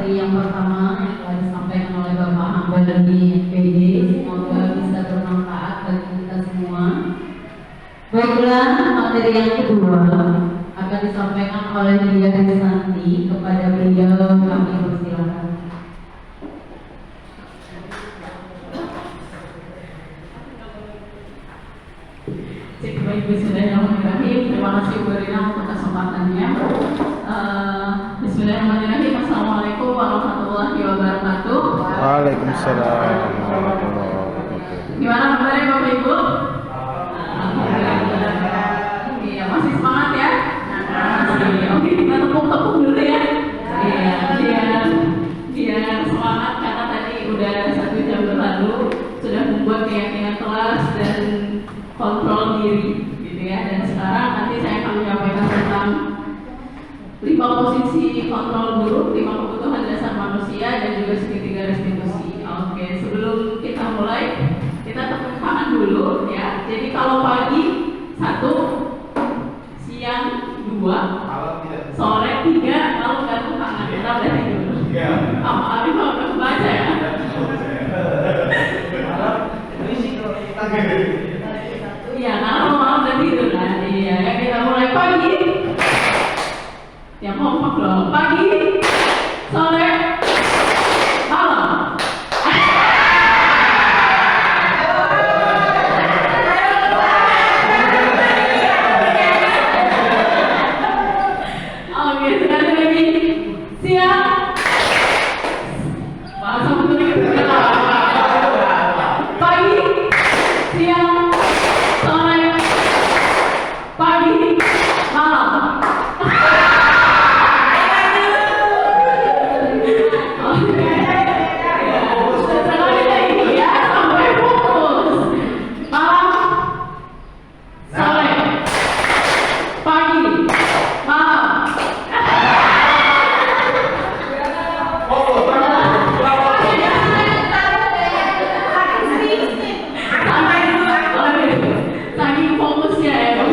materi yang pertama yang telah disampaikan oleh Bapak Hamba dari FPD. Semoga bisa bermanfaat bagi kita semua. Baiklah, materi yang kedua akan disampaikan oleh Dia Risanti. Kepada beliau kami persilakan. Bismillahirrahmanirrahim. Terima kasih Bu Rina untuk kesempatannya. Bismillahirrahmanirrahim. Assalamualaikum warahmatullahi wabarakatuh. Waalaikumsalam warahmatullahi wabarakatuh. Gimana kabarnya Bapak Ibu? Iya, masih semangat ya? Oke, kita tepuk-tepuk dulu ya. Iya, biar semangat karena tadi udah 1 jam berlalu sudah membuat keyakinan kelas dan kontrol diri gitu ya. Dan sekarang nanti saya akan menyampaikan tentang 5 posisi kontrol buruk, 5 kebutuhan dasar manusia dan juga segitiga restitusi. Oke, sebelum kita mulai kita tepuk tangan dulu ya. Jadi kalau pagi 1, siang 2, sore 3, kalau nggak tepuk tangan kita udah tidur. Kamu Arif udah kebaca ya. Iya, karena malam udah tidur kan. Iya, ya kita mulai pagi. Yang kompak loh. Pagi, sore, malam. Oke, sekali lagi. Siang. Bahasa betul-betul. Pagi, siang, sore, pagi, malam. Oke. Sekali lagi ya, sampai fokus. Malam, sore, pagi, malam. Saking fokusnya ya.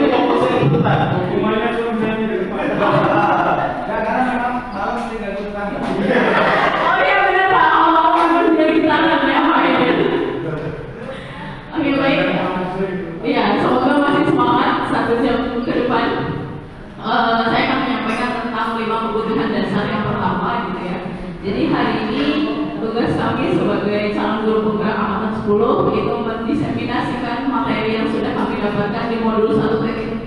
Oh iya benar Pak, Allah memang dari tangan ya Pak ya. Oke baik. Iya, semoga masih semangat 1 jam ke depan. Saya akan menyampaikan tentang 5 kebutuhan dasar yang pertama gitu ya. Jadi hari ini tugas kami sebagai calon guru penggerak angkatan 10 itu mendiseminasikan materi yang sudah kami dapatkan di modul 1.4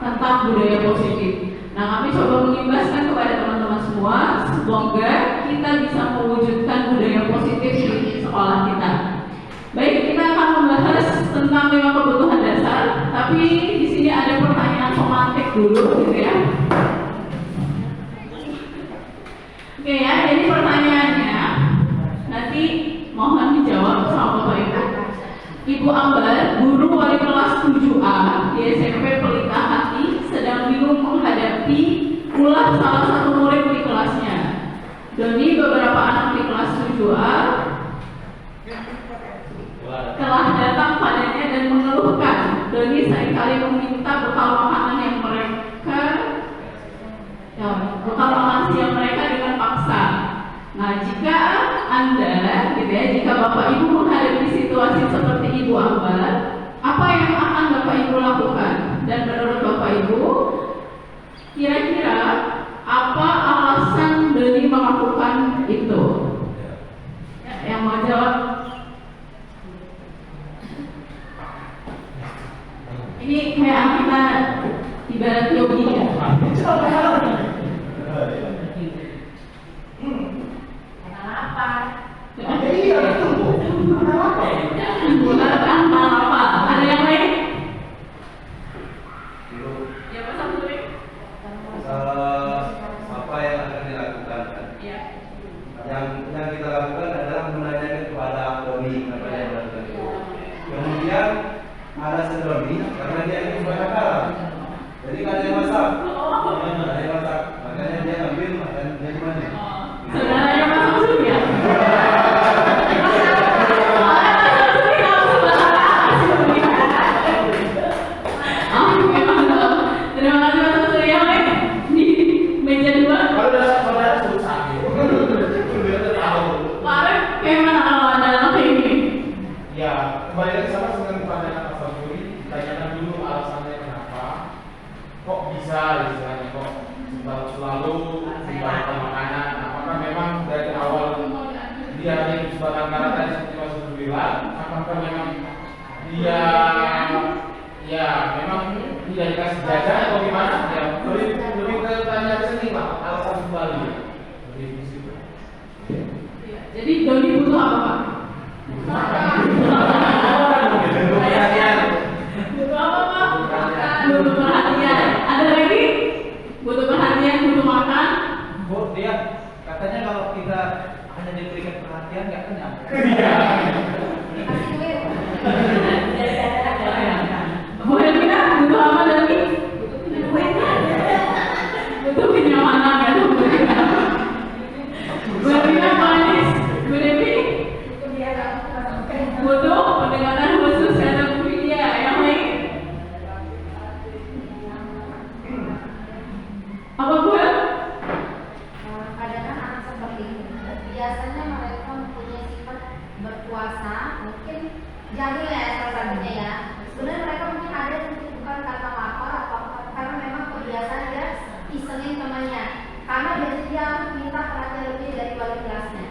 tentang budaya positif. Nah, kami coba mengimbaskan kepada teman-teman semua, semoga kita bisa mewujudkan budaya positif di sekolah kita. Baik, kita akan membahas tentang 5 kebutuhan dasar, tapi di sini ada pertanyaan pemantik dulu gitu ya. Oke ya, jadi pertanyaannya nanti mohon dijawab sama Bapak Ibu. Ibu Ambar, guru wali kelas 7A di SMP Pelita Hati, sedang bingung menghadapi ulah salah satu murid di kelasnya. Doni beberapa anak di kelas 7A telah datang padanya dan mengeluhkan. Doni seringkali meminta bekal makanan yang mereka bekal makan siang mereka dengan paksa. Nah, jika Anda gitu ya, jika Bapak Ibu menghadapi situasi seperti Ibu Ambar, apa yang akan Bapak Ibu lakukan? Dan menurut Bapak Ibu, kira-kira apa alasan Doni melakukan itu? Ya, yang mau jawab? Ini kayak kita ibarat yogi ya. Kenapa? Gunakan apa? Ada yang lain? Ya, Mas Abdul. Apa yang akan dilakukan? Ya. Yang kita lakukan adalah menanyakan kepada Doni apa yang dilakukan. Kemudian ada sedoni karena dia ingin berkata. Jadi kan dia masak. Dia masak. Makanya dia ambil makan dia gimana? Saudaranya Mas Abdul ya? Terima kasih Mas Abdul. Yang lain di meja 2. dia hidup sebatang kara tadi seperti Mas Guntur bilang, apakah memang dia ya memang tidak dikasih jajan atau gimana? Ya lebih ke tanya ke sini Pak, alasan kembali. Lebih ke situ. Jadi Doni butuh apa Pak? Butuh apa Pak? Butuh perhatian. Ada lagi? Butuh perhatian, butuh makan. Bu, dia katanya kalau kita hanya diberikan perhatian nggak kenyang. Bu Hermina, butuh apa lagi? Butuh kenyamanan kan? Bu Hermina, manis. Bu Devi, butuh pendekatan khusus karena Bu Widya. Yang lain? Apa Bu? Kadang-kadang anak seperti ini biasanya mereka mempunyai sifat berpuasa, mungkin jahil ya salah satunya ya. Sebenarnya mereka mungkin ada yang bukan karena lapar atau karena memang kebiasaan dia isengin temannya, karena biasanya dia harus minta perhatian lebih dari wali kelasnya.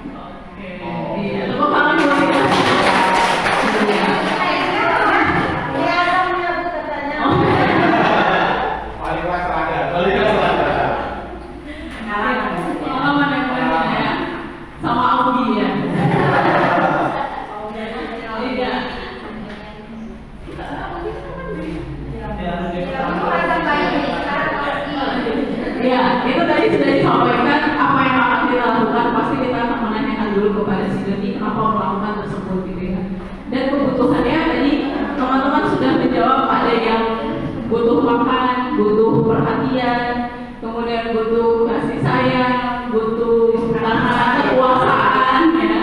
Iya, tepuk tangan Bu Widya. Biasanya Bu katanya. Balik kelas ada, balik kelas ada. Pengalaman yang benar ya, sama Augie ya. Iya. Ya, itu tadi sudah disampaikan apa yang akan dilakukan. Pasti kita akan menanyakan dulu kepada si Doni kenapa melakukan tersebut gitu ya. Dan kebutuhannya tadi teman-teman sudah menjawab, ada yang butuh makan, butuh perhatian, kemudian butuh kasih sayang, butuh kekuasaan ya.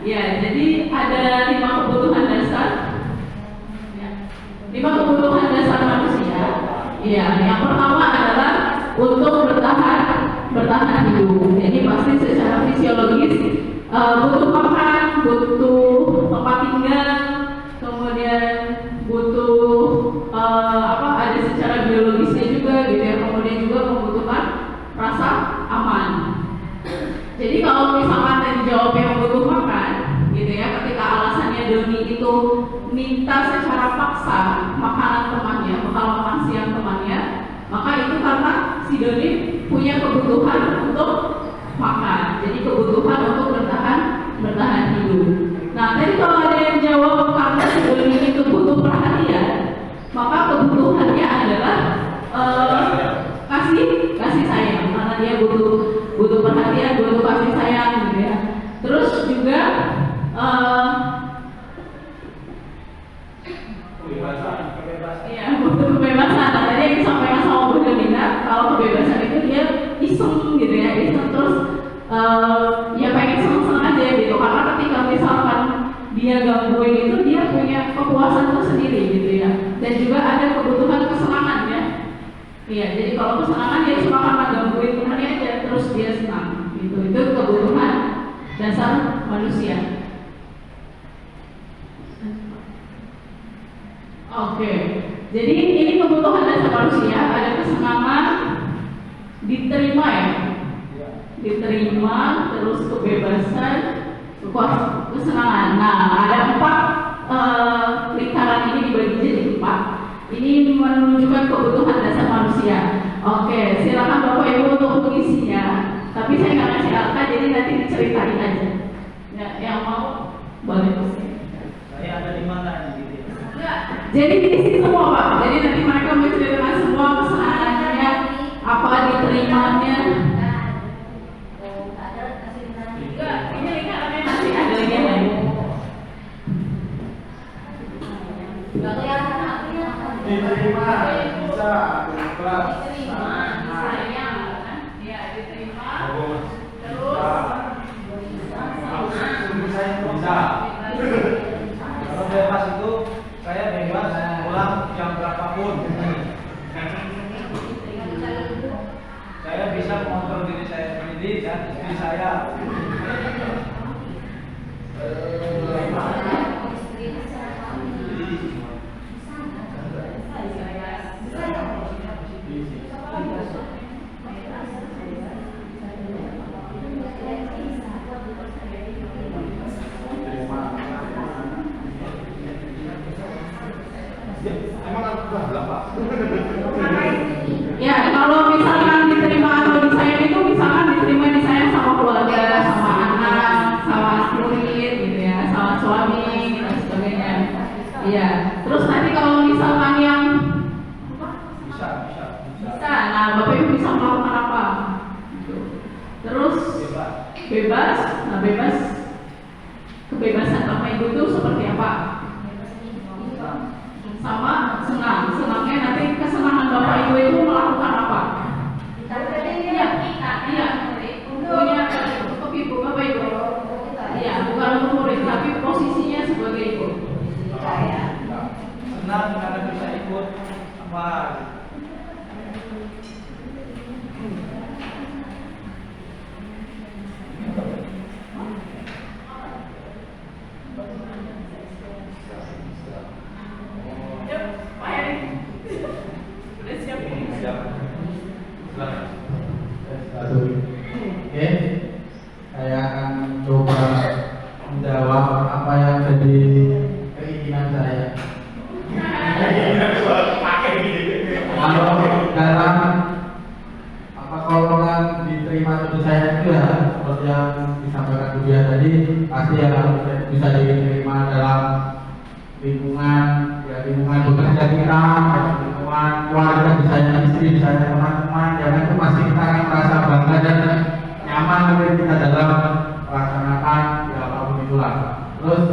Ya, jadi ada 5 kebutuhan dasar. Ya. 5 kebutuhan dasar manusia. Ya, yang pertama adalah untuk bertahan hidup. Jadi pasti secara fisiologis butuh makan, butuh tempat tinggal, kemudian butuh ada secara biologisnya juga gitu ya. Kemudian juga membutuhkan rasa aman. Jadi kalau misalkan tadi jawab yang butuh makan gitu ya, ketika alasannya Doni itu minta secara paksa makanan temannya, bekal makan siang temannya, maka itu karena si Doni punya kebutuhan untuk makan. Jadi kebutuhan untuk bertahan hidup. Nah, tadi kalau ada yang jawab karena si Doni itu butuh perhatian, maka kebutuhannya adalah kasih sayang, karena dia butuh perhatian, butuh kasih sayang gitu ya. Terus juga iya, butuh kebebasan. Nah, tadi yang disampaikan sama Bu Hermina, kalau kebebasan itu dia iseng gitu ya, iseng terus ya pengen seneng-seneng aja gitu. Karena ketika misalkan dia gangguin itu, dia punya kepuasan tersendiri gitu ya. Dan juga ada kebutuhan kesenangan ya. Iya, jadi kalau kesenangan dia cuma karena gangguin temannya aja terus dia senang gitu. Itu kebutuhan dasar manusia. Oke, jadi ini kebutuhan dasar manusia, ada kesenangan, diterima ya, diterima, terus kebebasan, kesenangan. Nah, ada 4 lingkaran ini dibagi jadi 4. Ini menunjukkan kebutuhan dasar manusia. Oke, silakan Bapak Ibu untuk mengisinya. Tapi saya nggak kasih angka, jadi nanti diceritain aja. Ya, yang mau boleh mengisi. Saya ada di mana gitu. Jadi diisi semua Pak. Jadi nanti mereka menceritakan semua kesenangannya, apa diterimanya. Enggak, ini lingkarannya masih ada lagi yang lain. Nggak kelihatan apinya. Diterima, bisa, kelas. Diterima, sayang, kan? Ya, diterima. Terus Bisa. Kalau bebas itu saya bebas pulang jam berapapun. Saya bisa mengontrol diri saya sendiri dan istri saya. Iya. Terus nanti kalau misalkan yang Bisa. bisa, nah Bapak Ibu bisa melakukan apa? Gitu. Terus bebas. Nah kebebasan Bapak Ibu itu seperti apa? Sama senang. Senangnya nanti kesenangan Bapak Ibu itu melakukan apa? Iya. Punya untuk ibu Bapak Ibu. Iya, bukan untuk murid, tapi posisinya sebagai ibu. Senang karena bisa ikut apa? Yuk, Pak Heri. Udah siap ini? Oke, saya akan coba menjawab apa yang jadi keinginan saya. Kalau dalam apa golongan diterima tentu saya itu ya seperti yang disampaikan Bu Dia tadi, pasti ya bisa diterima dalam lingkungan bekerja kita, lingkungan keluarga, misalnya istri, misalnya teman-teman, yang itu pasti kita akan merasa bangga dan nyaman mungkin kita dalam melaksanakan ya apapun itulah. Terus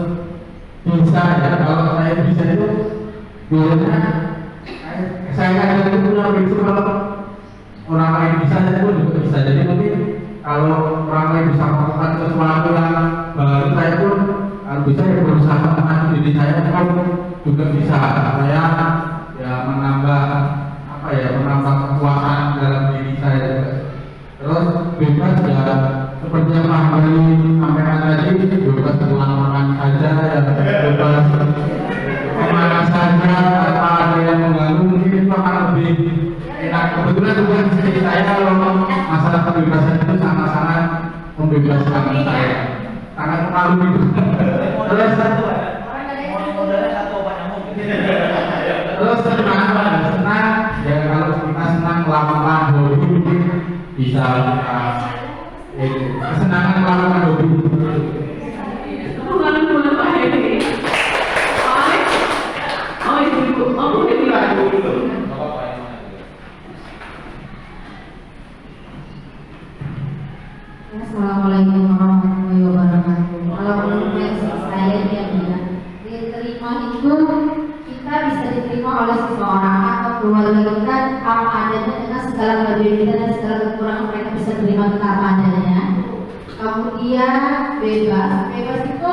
bisa ya, kalau saya bisa itu biasanya saya kadang itu punya prinsip kalau orang lain bisa, saya pun juga bisa. Jadi mungkin kalau orang lain bisa melakukan sesuatu yang baru, saya pun kalau bisa ya berusaha menekan diri saya pun juga bisa supaya ya menambah kekuatan dalam diri saya juga. Terus bebas ya seperti yang Pak Bali sampaikan tadi, bebas kemana-mana saja ya, bebas kemana saja tanpa ada yang mengganggu, mungkin itu akan lebih enak. Kebetulan juga istri saya kalau masalah kebebasan itu sangat-sangat membebaskan saya, sangat mengalu itu. Terus Modalnya satu obat nyamuk. Terus senang ya, kalau kita senang melakukan hobi mungkin bisa kesenangan melakukan hobi. Bukan Pak Heri. Oh ibu. Oh ibu. Assalamualaikum warahmatullahi wabarakatuh. Kalau menurut saya dia bilang diterima itu kita bisa diterima oleh seseorang atau keluarga kita apa adanya dengan segala kelebihan kita dan segala kekurangan, mereka bisa terima kita apa adanya. Kemudian bebas itu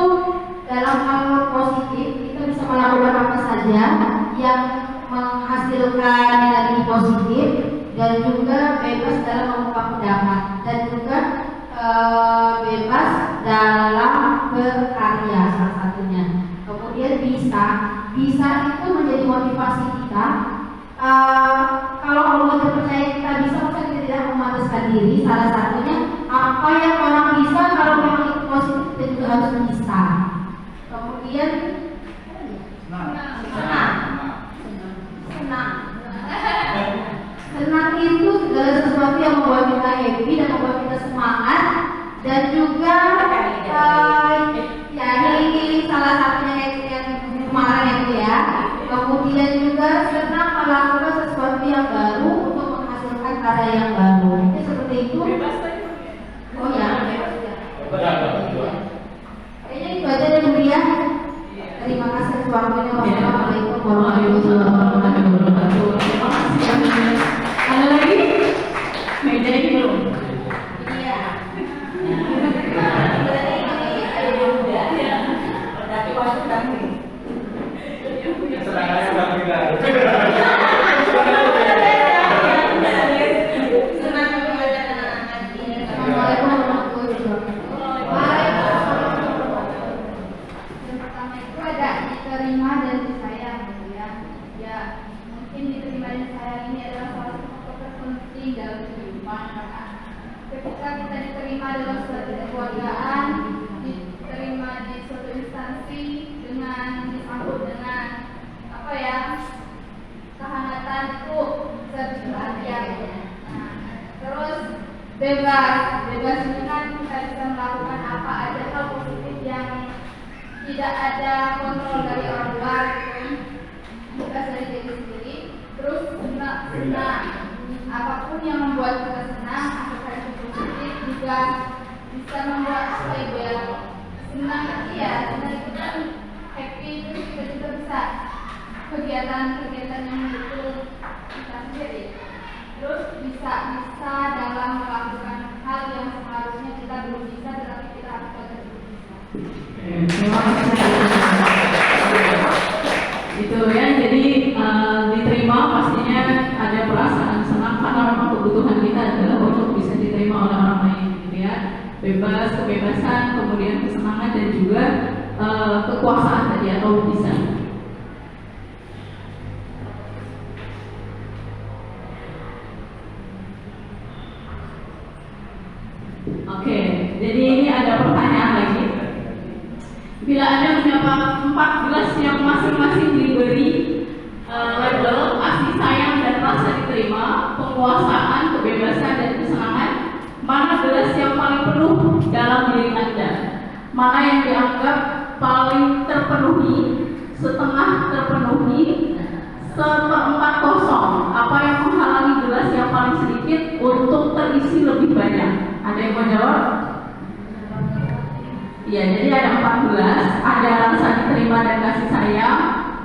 dalam hal positif kita bisa melakukan apa saja yang menghasilkan energi positif, dan juga bebas dalam mengungkap pendapat, dan juga bebas dalam berkarya salah satunya. Kemudian bisa itu menjadi motivasi kita. Kalau Allah terpercaya kita bisa, maka kita tidak memantaskan diri. Salah satunya apa yang orang bisa, kalau memang itu positif kita juga harus bisa. Kemudian senang itu segala sesuatu yang membuat kita happy dan membuat kita semangat, dan juga ya ini salah satunya yang kemarin itu ya. Kemudian juga senang melakukan sesuatu yang baru untuk menghasilkan karya yang baru. Itu seperti itu. Oh ya, kayaknya itu aja dari Budia. Terima kasih atas waktunya. Wassalamualaikum warahmatullahi wabarakatuh. Terima kasih. Ada lagi? Meja ini belum? Iya. Serangannya udah pindah. Diterima dan disayang, ya. Ya, mungkin diterima dan disayang ini adalah salah satu faktor terpenting dalam kehidupan. Maka ketika kita diterima dalam suatu kekeluargaan, diterima di suatu instansi dengan disambut dengan apa ya, kehangatan, itu bisa bahagia. Nah, terus bebas ini kan kita bisa melakukan apa aja hal positif yang tidak ada kontrol dari orang luar gitu, tugas dari diri sendiri. Terus senang apapun yang membuat kita senang, apakah itu positif juga bisa membuat apa ya, senang ya, senang itu kan happy, terus kita juga bisa kegiatan-kegiatan yang betul kita sendiri. Terus bisa dalam melakukan hal yang seharusnya kita belum bisa, tetapi kita lakukan dan belum bisa. Terima kasih. Itu ya, jadi diterima pastinya ada perasaan senang karena memang kebutuhan kita adalah untuk bisa diterima oleh orang lain, gitu ya. Bebas, kebebasan, kemudian kesenangan dan juga kekuasaan tadi atau bisa. Oke, jadi ini ada pertanyaan lagi. Bila Anda mendapat 14 yang masing-masing diberi label kasih sayang dan rasa diterima, penguasaan, kebebasan dan kesenangan, mana gelas yang paling penuh dalam diri Anda? Mana yang dianggap paling terpenuhi, setengah terpenuhi, seperempat kosong? Apa yang menghalangi gelas yang paling sedikit untuk terisi lebih banyak? Ada yang mau jawab? Ya, jadi ada 14, ada rasa diterima dan kasih sayang,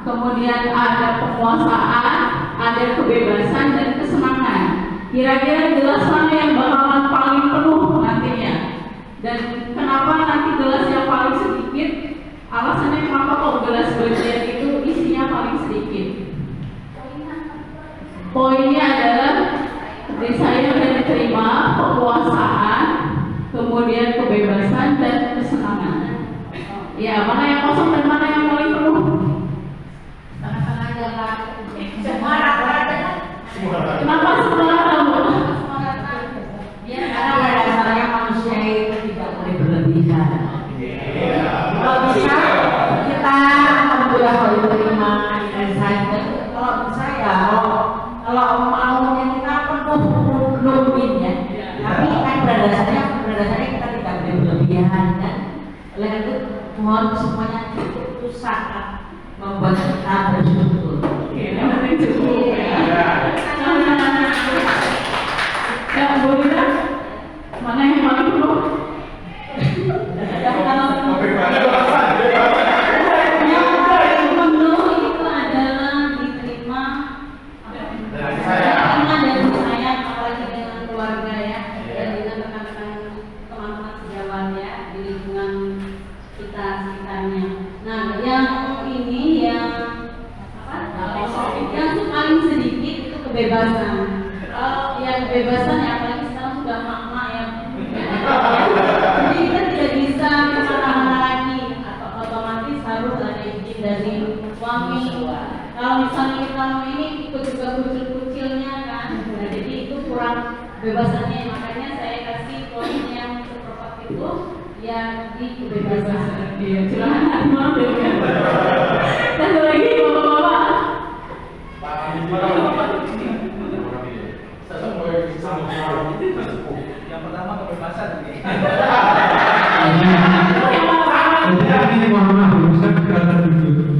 kemudian ada penguasaan, ada kebebasan dan kesenangan. Kira-kira gelas mana yang bakalan paling penuh nantinya? Dan kenapa nanti gelas yang paling sedikit? Alasannya kenapa kok gelas bagian itu isinya paling sedikit? Poinnya adalah disayang dan diterima, penguasaan, kemudian kebebasan dan kesenangan. Ya, mana yang kosong dan mana yang paling penuh? Tengah-tengah jalan. Semua rata-rata. Kenapa semua rata? Ya, Karena pada dasarnya manusia itu tidak boleh berlebihan. Kalau bisa kita alhamdulillah kalau diterima dan saya, kalau bisa ya kalau maunya kita penuhin ya. Tapi kan pada dasarnya kita tidak boleh berlebihan kan. Oleh karena itu mohon semuanya cukup usaha membuat kita bersyukur. Oke, yang penting cukup ya. Ya, Bu Lina, mana yang paling penuh? yang paling penuh itu adalah diterima karena dari saya, apalagi dengan keluarga ya, dan dengan rekan-rekan teman-teman sejawat ya di lingkungan kita sekitarnya. Nah, yang ini yang paling sedikit itu kebebasan. Kalau yang kebebasan ya apalagi sekarang sudah mak-mak ya. Jadi kita tidak bisa kemana-mana lagi, atau otomatis harus ada izin dari suami. Kalau misalnya kita mau ini ikut juga kucil-kucilnya kan, nah, jadi itu kurang kebebasannya. Makanya saya kasih poin yang seperempat itu ya di kebebasan. Iya, curahan hati maaf ya. Satu lagi, bapak-bapak. Yang pertama kebebasan ini. Jadi ini mohon maaf, bisa kita duduk.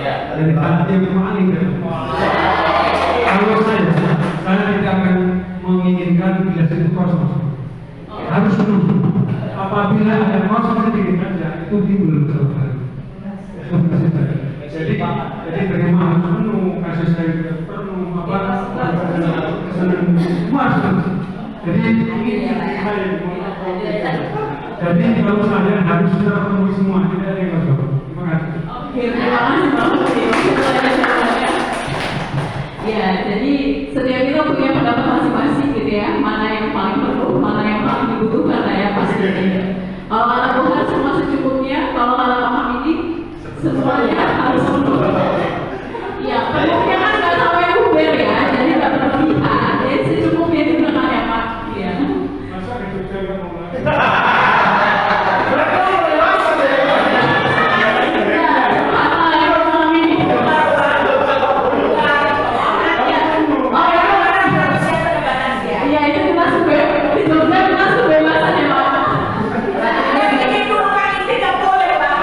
Ada di hati yang paling kalau saya tidak akan menginginkan gelas itu kosong. Harus penuh. Apabila ada kosong sedikit saja, itu timbul kesalahan. Jadi terima harus penuh, kasih sayang juga penuh, kesenangan semua harus. Jadi kalau saya harus sudah penuhi semua, tidak ada yang kosong. Terima kasih. Oke, terima kasih Bapak. Ya, jadi setiap kita punya pendapat masing-masing gitu ya. Mana yang paling perlu, mana yang paling dibutuhkan lah ya pastinya. Kalau kata Tuhan semua secukupnya, kalau kata Pak ini semuanya harus penuh. Ya, penuhnya kan nggak sampai kuber ya, jadi nggak berlebihan. Jadi secukupnya juga nggak hemat. Ya. Masa Jogja nggak mau lagi? Iya, itu kita di Jogja kita kebebasan ya Pak. Jadi dua kali tidak boleh Pak.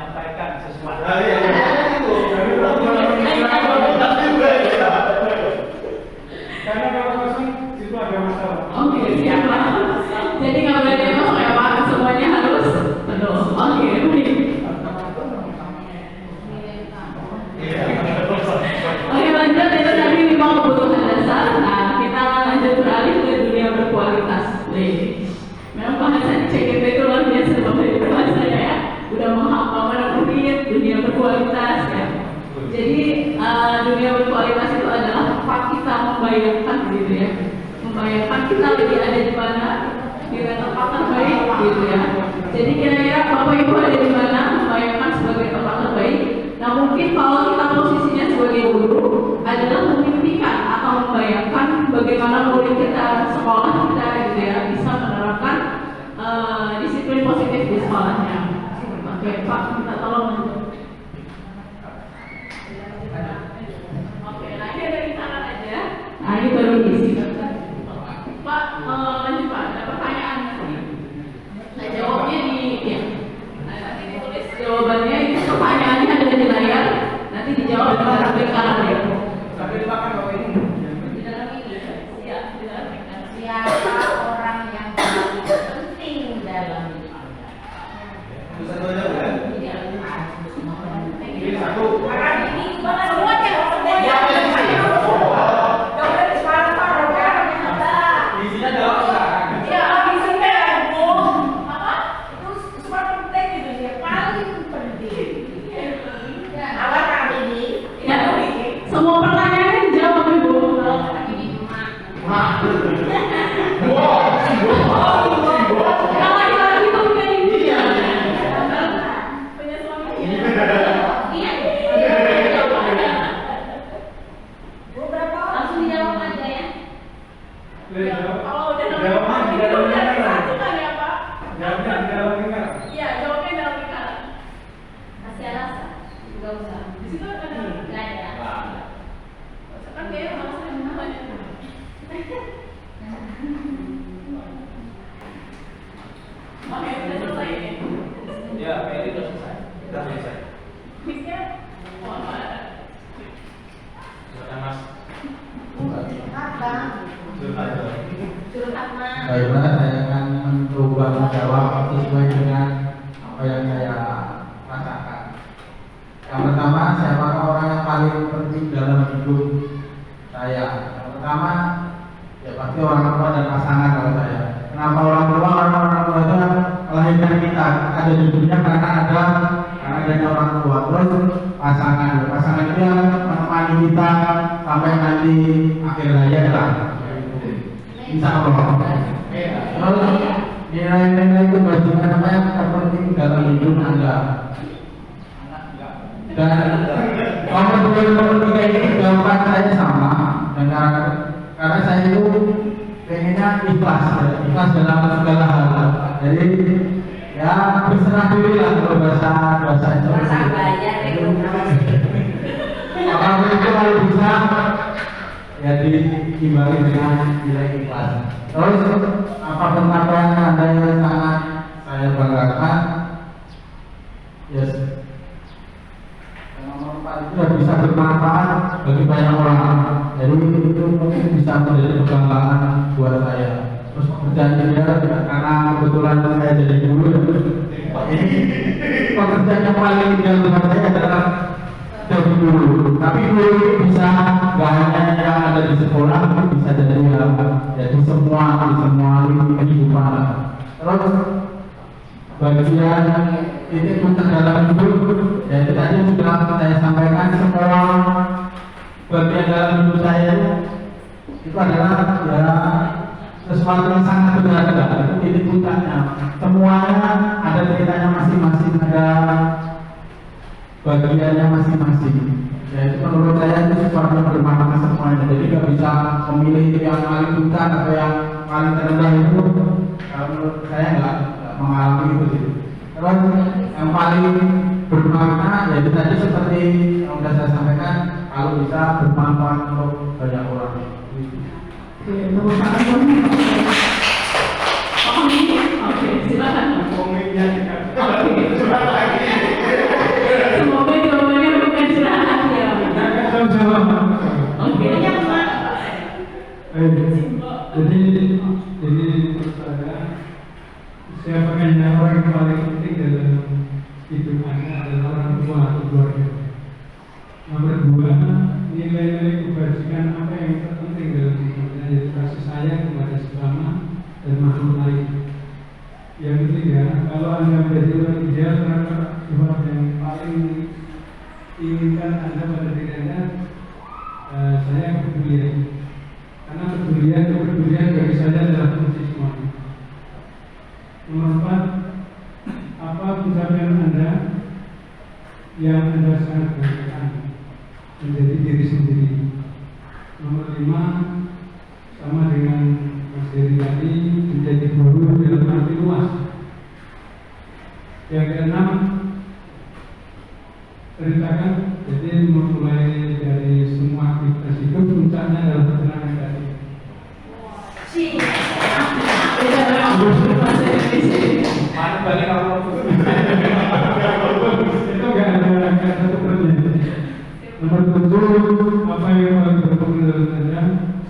menyampaikan sesuatu. Nah, iya, itu. Karena kalau kosong situ ada masalah. Oke, siap Pak. Jadi nggak boleh demo ya Pak, semuanya harus penuh. Oke, baik. Oke, lanjut itu tadi 5 kebutuhan dasar. Nah, kita lanjut beralih ke dunia berkualitas. Memang bahasan CGP itu luar biasa Bapak Ibu bahasanya ya. Udah menghafal menit dunia berkualitas ya. Jadi dunia berkualitas itu adalah tempat kita membayangkan gitu ya. Membayangkan kita lagi ada di mana, di tempat terbaik gitu ya. Jadi kira-kira Bapak Ibu ada di mana membayangkan sebagai tempat terbaik. Nah mungkin kalau kita posisinya sebagai guru adalah memimpikan atau membayangkan bagaimana murid kita, sekolah kita gitu ya bisa menerapkan disiplin positif di sekolahnya. Oke Pak, minta tolong lanjut. Oke, nah ini dari kanan aja. Nah ini baru diisi. Pak, lanjut Pak, ada pertanyaan nanti. Nah jawabnya di ya. Nah, nanti ditulis jawabannya, itu pertanyaannya ada di layar. Nanti dijawab di dalam kanan ya. Sampai dimakan Bapak ini. Di dalam ini. Iya, di dalam kanan. Siapa orang yang paling penting dalam hidup Anda? Itu satu aja kan? Iya. Ini satu. Ini bukan semuanya. Isinya jawab enggak? Ya, isinya Bu. Apa? Terus semua penting gitu ya. Paling penting. Apa kami ini? Ya, semua pertanyaannya dijawab Ibu. Ini emak. Kalau laki-laki itu punya ini ya. Punya suami ya. Langsung dijawab aja ya. Kalau udah Jawaban di itu dalam udah lingkaran. satu kan ya Pak? Jawabnya di dalam lingkaran. Iya, jawabnya dalam lingkaran. Masih alasan? Enggak usah. Di situ ada Enggak ada. kan dia harus namanya. Oke, udah selesai ini. Ya, Peri udah selesai. Udah selesai. Misalnya, oh ada. Silakan Mas. Apa? Curhat Mas. Baiklah, saya akan mencoba menjawab sesuai dengan apa yang saya rasakan. Yang pertama, siapakah orang yang paling penting dalam hidup saya? Yang pertama, ya pasti orang tua dan pasangan kalau saya. Kenapa orang tua? Karena orang tua itu melahirkan kita ada di dunia karena adanya orang tua. Terus pasangan itu yang menemani kita sampai nanti akhir hayat lah. Insya Allah. Terus nilai-nilai itu bagaimana apa yang terpenting dalam hidup Anda. Dan nomor 2 dan nomor 3 ini jawaban saya sama. Dan karena saya itu pengennya ikhlas dalam segala hal. Jadi ya berserah diri lah kalau bahasa itu. Bayar deh. Apapun itu kalau bisa ya diimbangi dengan nilai ikhlas. Terus apapun apa yang ada yang sangat saya banggakan, yes. Nomor 4 itu bisa bermanfaat bagi banyak orang. Jadi itu mungkin bisa menjadi kebanggaan buat saya. Terus pekerjaan dia karena kebetulan saya jadi guru. Ini pekerjaan yang paling ideal buat saya adalah jadi guru. Tapi guru ini bisa nggak hanya yang ada di sekolah, tapi bisa jadi semua kehidupan. Terus bagian ini untuk dalam hidup, ya itu tadi sudah saya sampaikan, semua bagian dalam hidup saya itu adalah ya sesuatu yang sangat berharga. Itu titik puncaknya. Semuanya ada ceritanya masing-masing, ada bagiannya masing-masing. Ya itu menurut saya itu sesuatu yang bermakna semuanya. Jadi nggak bisa memilih yang paling puncak atau yang paling terendah itu. Kalau menurut saya nggak mengalami itu sih. Terus yang paling bermakna ya itu tadi seperti yang sudah saya sampaikan, kalau bisa bermanfaat untuk banyak orang. Oke, tepuk tangan dong. Oke, silakan. Komiknya Oke. semua keluarga. Nomor 2, nilai-nilai kebajikan apa yang terpenting dalam hidup, yaitu kasih sayang kepada sesama dan makhluk lain. Yang ketiga, kalau Anda menjadi orang ideal, maka sifat yang paling inginkan Anda pada diri Anda, saya kepedulian. Karena kepedulian bagi saya adalah kunci semuanya. Nomor 4, apa pencapaian Anda yang Anda sangat banggakan menjadi diri sendiri. Nomor 5, sama dengan Mas Heri tadi, menjadi guru dalam arti luas. Yang keenam, ceritakan, jadi memulai dari semua aktivitas hidup, puncaknya adalah ketenangan tadi. Mana bagi kamu? Itu nggak ada satu pertanyaan. Nomor 7, apa yang paling berpengaruh dalam Anda?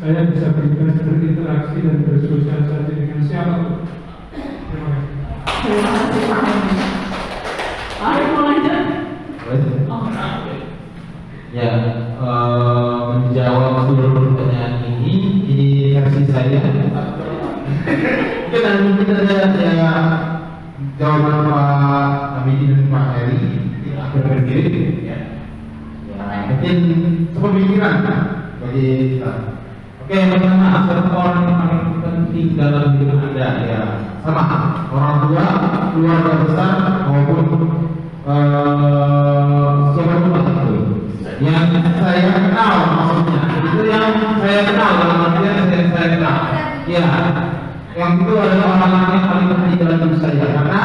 Saya bisa bebas berinteraksi dan bersosialisasi dengan siapapun. Terima kasih. Terima kasih Pak Hemi. Pak Arif mau lanjut? Oh. Ya, menjawab seluruh pertanyaan ini versi saya. Mungkin ada ya jawaban Pak Hamidi dan Pak Heri berbeda. Ya, mungkin sepemikiran bagi kita. Oke, yang pertama, satu orang yang paling penting dalam hidup Anda ya sama orang tua, keluarga besar maupun siapapun itu. Yang saya kenal maksudnya itu yang saya kenal dalam artian yang saya kenal. Ya, yang itu adalah orang-orang yang paling penting dalam hidup saya karena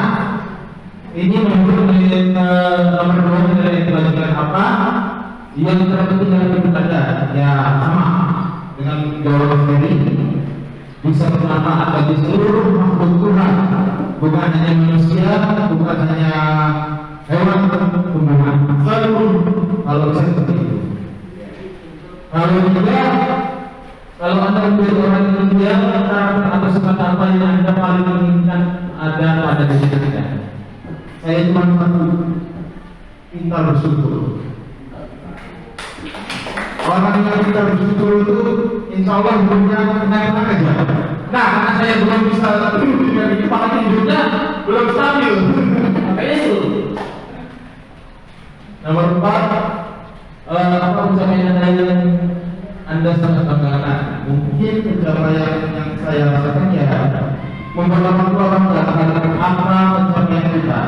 ini menurut nomor 2 dari kebajikan apa yang terpenting dalam hidup Anda ya sama dengan jawaban sendiri bisa bermanfaat bagi seluruh makhluk Tuhan, bukan hanya manusia, bukan hanya hewan, tumbuhan, seluruh kalau bisa seperti itu. Kalau tidak, kalau Anda menjadi orang Indonesia, atau seperti apa yang Anda paling inginkan ada pada diri kita. Saya cuma satu, kita bersyukur. Orang yang kita bersyukur itu insya Allah hidupnya enak-enak aja. Nah, karena saya belum bisa dengan ini, makanya hidupnya belum stabil. Makanya itu. Nomor 4, apa pencapaian yang Anda sangat banggakan? Mungkin pencapaian yang saya rasakan ya memperlakukan orang terhadap apa pencapaian kita.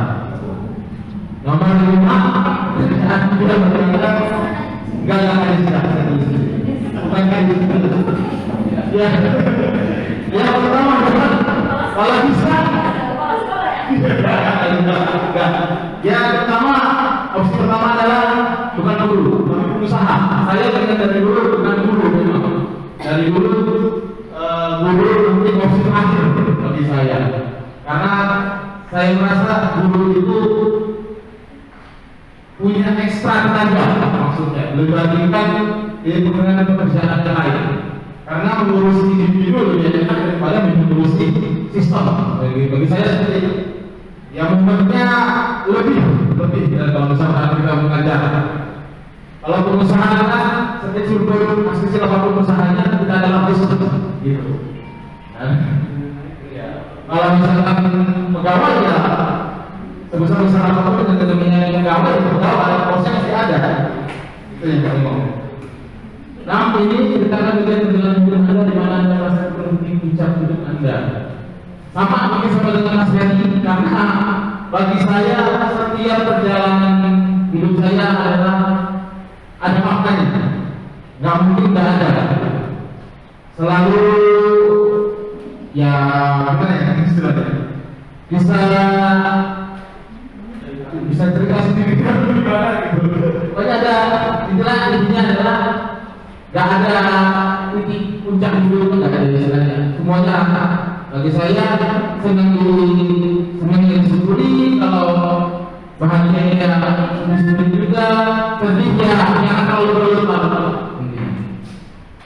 Nomor 5, Anda berkata enggak ada istilah bukan ya yang pertama adalah kalau bisa ya pertama opsi pertama adalah bukan guru tapi pengusaha. Saya pengen dari dulu bukan guru memang dari dulu guru mungkin opsi terakhir bagi saya karena saya merasa guru itu punya ekstra tenaga maksudnya dibandingkan dengan pekerjaan yang lain karena mengurus individu lebih enak daripada mengurusi sistem bagi saya seperti itu yang membuatnya lebih dari kalau misalkan kita mengajar. Kalau pengusaha kan seperti survei masih siapapun usahanya kita adalah bisnis gitu. Kalau misalkan pegawai ya sebesar apapun dengan ketemunya pegawai itu pegawai proses masih ada. Itu yang kami mau. Nah, ini ceritakan juga tentang hidup Anda di mana Anda merasa berhenti puncak hidup Anda. Sama mungkin sama dengan Mas Heri karena bagi saya setiap perjalanan hidup saya adalah ada faktanya. Nggak mungkin nggak ada. Selalu ya gimana ya istilahnya bisa cerita sendiri gimana gitu. Pokoknya ada intinya adalah gak ada titik puncak hidup itu gak ada istilahnya. Semuanya rata. Bagi saya senang disyukuri kalau bahagia ya disyukuri juga, sedih ya jangan terlalu berlebihan.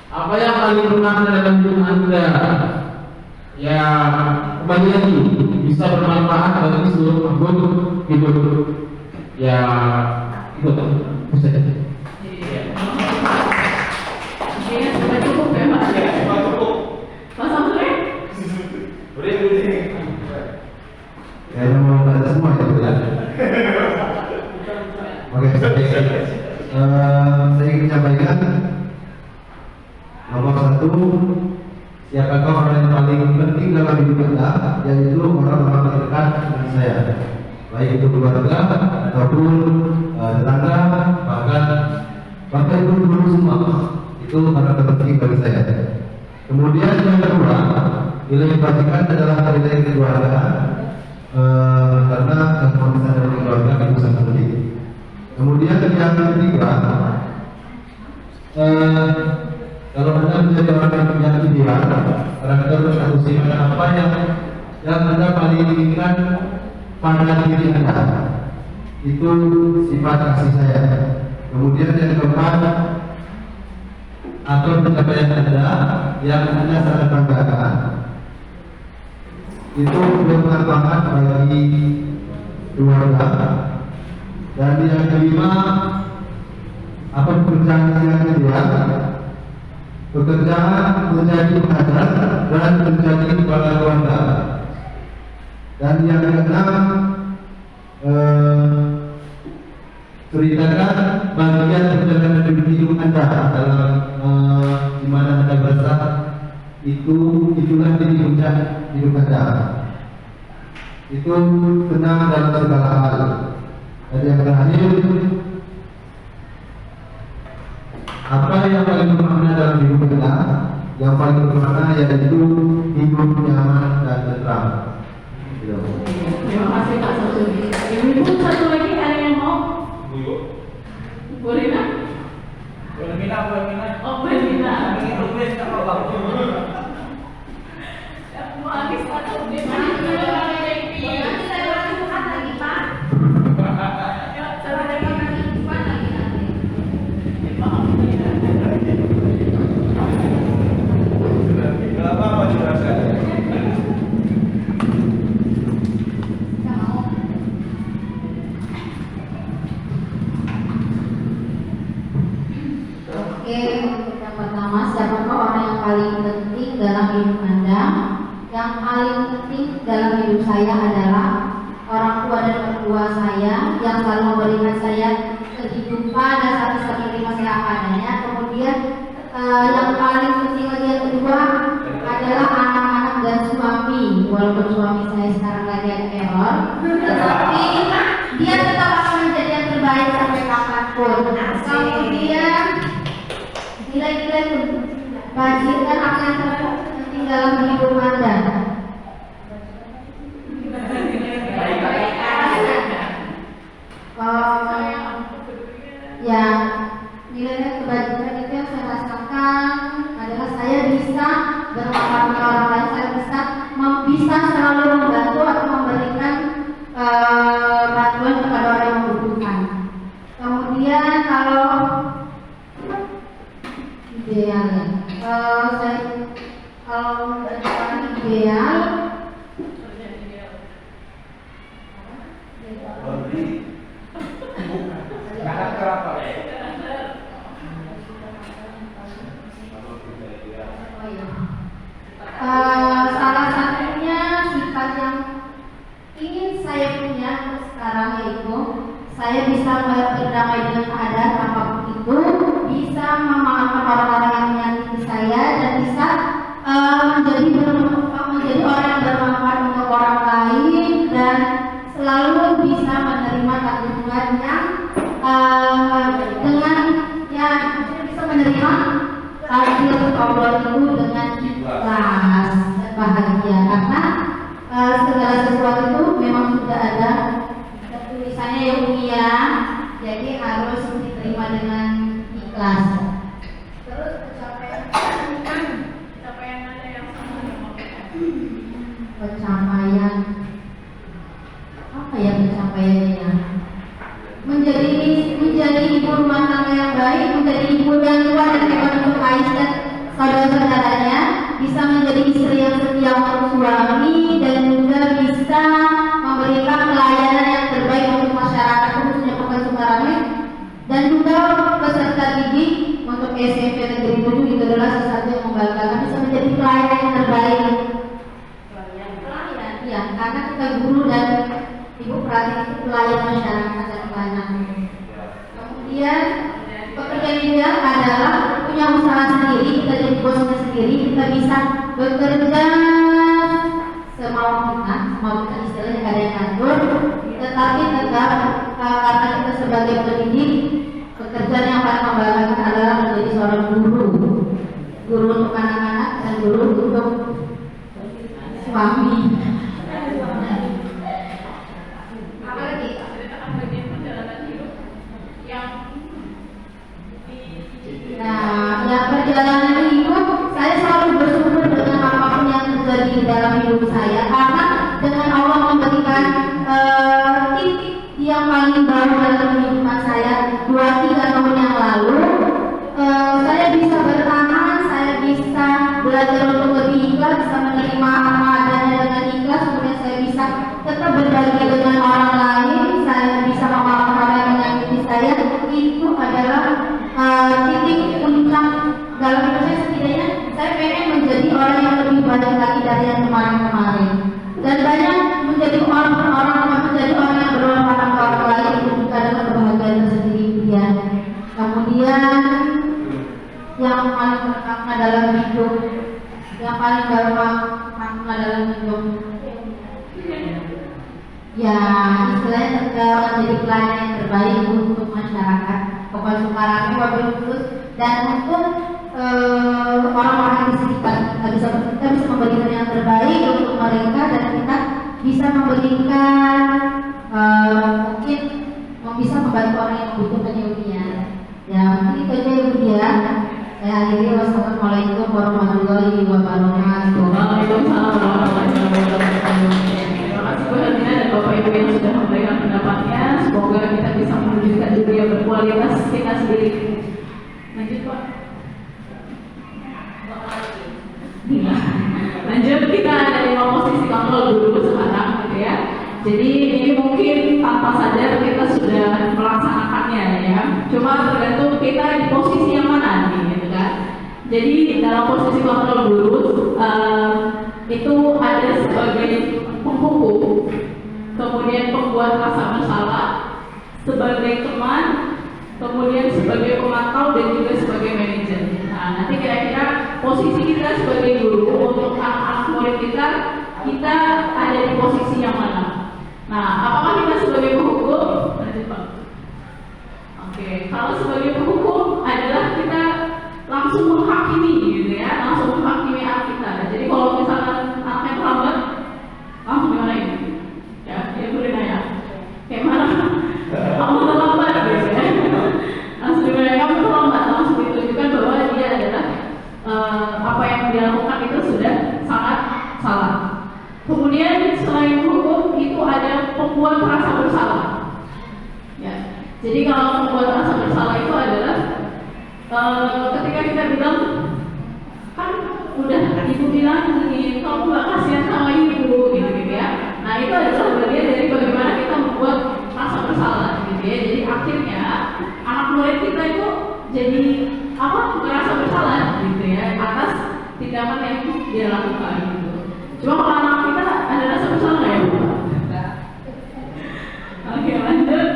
Apa yang paling bermakna dalam hidup Anda? Ya kembali lagi bisa bermanfaat bagi seluruh makhluk hidup. ya ikut saja. Kayaknya sudah cukup ya Pak. Ya, cuma cukup. Mas Amri? Beri. Ya, mau baca semua itu ya. Oke, saya ingin menyampaikan nomor 1, siapakah orang yang paling penting dalam hidup Anda, yaitu orang-orang terdekat dengan saya, baik itu keluarga ataupun tetangga, bahkan itu guru semua, itu orang terpenting bagi saya. Kemudian yang kedua, nilai kebajikan adalah nilai kekeluargaan, karena konsep dari keluarga itu sangat penting. Kemudian yang ketiga, kalau Anda menjadi orang yang punya ideal, karakter atau sifat apa yang Anda paling inginkan pada diri Anda, itu sifat kasih sayang. Kemudian yang keempat, atau pencapaian Anda yang Anda sangat banggakan, itu bermanfaat bagi keluarga. Dan yang kelima, apa pekerjaan yang ideal, pekerjaan menjadi pengajar dan menjadi kepala keluarga. Dan yang keenam, ceritakan bagian perjalanan hidup Anda dalam di mana Anda berada, itulah titik puncak hidup Anda. Itu tenang dalam segala hal. Dan yang terakhir, apa yang paling bermakna dalam hidup Anda? Yang paling bermakna yaitu hidup nyaman dan tentram. Terima kasih Pak Samsudi. Ibu satu lagi ada yang mau? Bu Rina? Oh, Bu Rina. Mau habis atau dia Nanti saya ulang Jumat lagi Pak. Saya lagi Jumat lagi nanti. Tidak apa-apa juga saya. Nggak mau. Oke, untuk yang pertama, siapakah orang yang paling penting dalam hidup Anda? Yang paling penting dalam hidup saya adalah orang tua dan mertua saya yang selalu memberikan saya kehidupan dan satu-satunya terima saya apa adanya. Kemudian yang paling penting lagi yang kedua adalah anak-anak dan suami. Walaupun suami saya sekarang lagi ada error, tetapi dia tetap akan menjadi yang terbaik sampai kapanpun. Kemudian nilai-nilai kebajikan akan yang terpenting dalam hidup Anda. Ya, nilai kebajikan itu yang saya rasakan adalah saya bisa bermanfaat kepada orang lain, saya bisa selalu membantu atau memberikan bantuan kepada orang yang membutuhkan. Kemudian kalau idealnya, kalau menjadi ideal, salah satunya sifat yang ingin saya punya sekarang yaitu saya bisa berdamai dengan keadaan apapun itu, bisa memaafkan orang-orang yang menyakiti saya dan bisa menjadi orang yang bermanfaat untuk orang lain dan selalu bisa menerima takdir Tuhan yang dengan yang bisa menerima takdir Allah itu dengan ikhlas dan bahagia karena segala sesuatu itu memang sudah ada tulisannya ya Umia, jadi harus diterima dengan ikhlas. Terus pencapaian ada yang sama dengan pencapaian apa ya pencapaiannya? Menjadi ibu rumah tangga yang baik, menjadi ibu yang kuat dan hebat untuk Ais dan saudara-saudaranya, bisa menjadi istri yang setia untuk suami dan juga bisa memberikan pelayanan yang terbaik untuk masyarakat khususnya Kemudian pekerjaan ideal adalah punya usaha sendiri, kita jadi bosnya sendiri, kita bisa bekerja semau kita istilahnya nggak ada yang ngatur, tetapi tetap karena kita sebagai pendidik, pekerjaan yang paling membanggakan adalah menjadi seorang guru untuk anak-anak dan guru untuk suami. Apa lagi? Bagian perjalanan hidup yang Nah, yang perjalanan hidup, saya selalu bersyukur dengan apapun yang terjadi di dalam hidup saya, karena dengan Allah memberikan titik yang paling baru dalam kehidupan saya 2-3 tahun yang lalu, saya bisa bertahan, saya bisa belajar untuk lebih ikhlas, bisa menerima apa adanya dengan ikhlas, kemudian saya bisa tetap berbagi dengan orang lain, saya bisa memaafkan orang yang menyakiti saya. Itu adalah titik puncak dalam hidup saya. Setidaknya saya pengen menjadi orang yang lebih baik lagi dari yang kemarin-kemarin, dan banyak menjadi orang yang bermanfaat untuk orang lain. Itu juga adalah kebahagiaan tersendiri ya. Kemudian yang paling bermakna dalam hidup, yang paling bermakna dalam hidup, ya istilahnya tetap menjadi pelayan yang terbaik untuk masyarakat Kota Sukarame, wabil khusus, dan untuk orang-orang di sekitar. Kita bisa memberikan yang terbaik untuk mereka, dan kita bisa memberikan mungkin bisa membantu orang yang membutuhkan ilmunya. Ya mungkin itu aja Ibu dia. Saya akhiri, wassalamualaikum warahmatullahi wabarakatuh. Waalaikumsalam warahmatullahi wabarakatuh. Terima kasih Bu Herlina dan Bapak Ibu yang sudah memberikan pendapatnya. Semoga kita bisa mewujudkan diri yang berkualitas kita sendiri. Lanjut Pak. Lanjut, kita ada 5 posisi kontrol dulu sekarang gitu ya. Jadi ini mungkin tanpa sadar kita sudah melaksanakannya ya. Cuma tergantung kita di posisi yang mana nih gitu kan. Jadi dalam posisi kontrol lurus itu ada sebagai penghukum, kemudian pembuat rasa bersalah, sebagai teman, kemudian sebagai pemantau, dan juga sebagai manajer. Nah, nanti kira-kira posisi kita sebagai guru untuk anak-anak murid kita ada di posisi yang mana? Nah, apakah kita sebagai penghukum? Lanjut Pak. Oke, kalau sebagai penghukum adalah kita langsung menghakimi gitu ya, langsung menghakimi anak kita. Jadi kalau misalkan anaknya terlambat, langsung dimarahin. Ya, dia boleh nanya, kayak mana? Kamu terlambat gitu ya. Langsung dimarahin, kamu terlambat, langsung ditunjukkan bahwa dia adalah apa yang dia lakukan itu sudah sangat salah. Kemudian selain hukum itu ada pembuat rasa bersalah. Ya, jadi kalau pembuat rasa bersalah itu adalah ketika kita bilang, kan udah ibu bilang ini, kamu gak kasihan sama ibu gitu ya. Nah itu adalah bagian dari bagaimana kita membuat rasa bersalah gitu ya. Jadi akhirnya anak murid kita itu jadi merasa bersalah gitu ya atas tindakan yang dia lakukan gitu. Cuma kalau anak kita ada rasa bersalah nggak ya Bu? Oke, lanjut.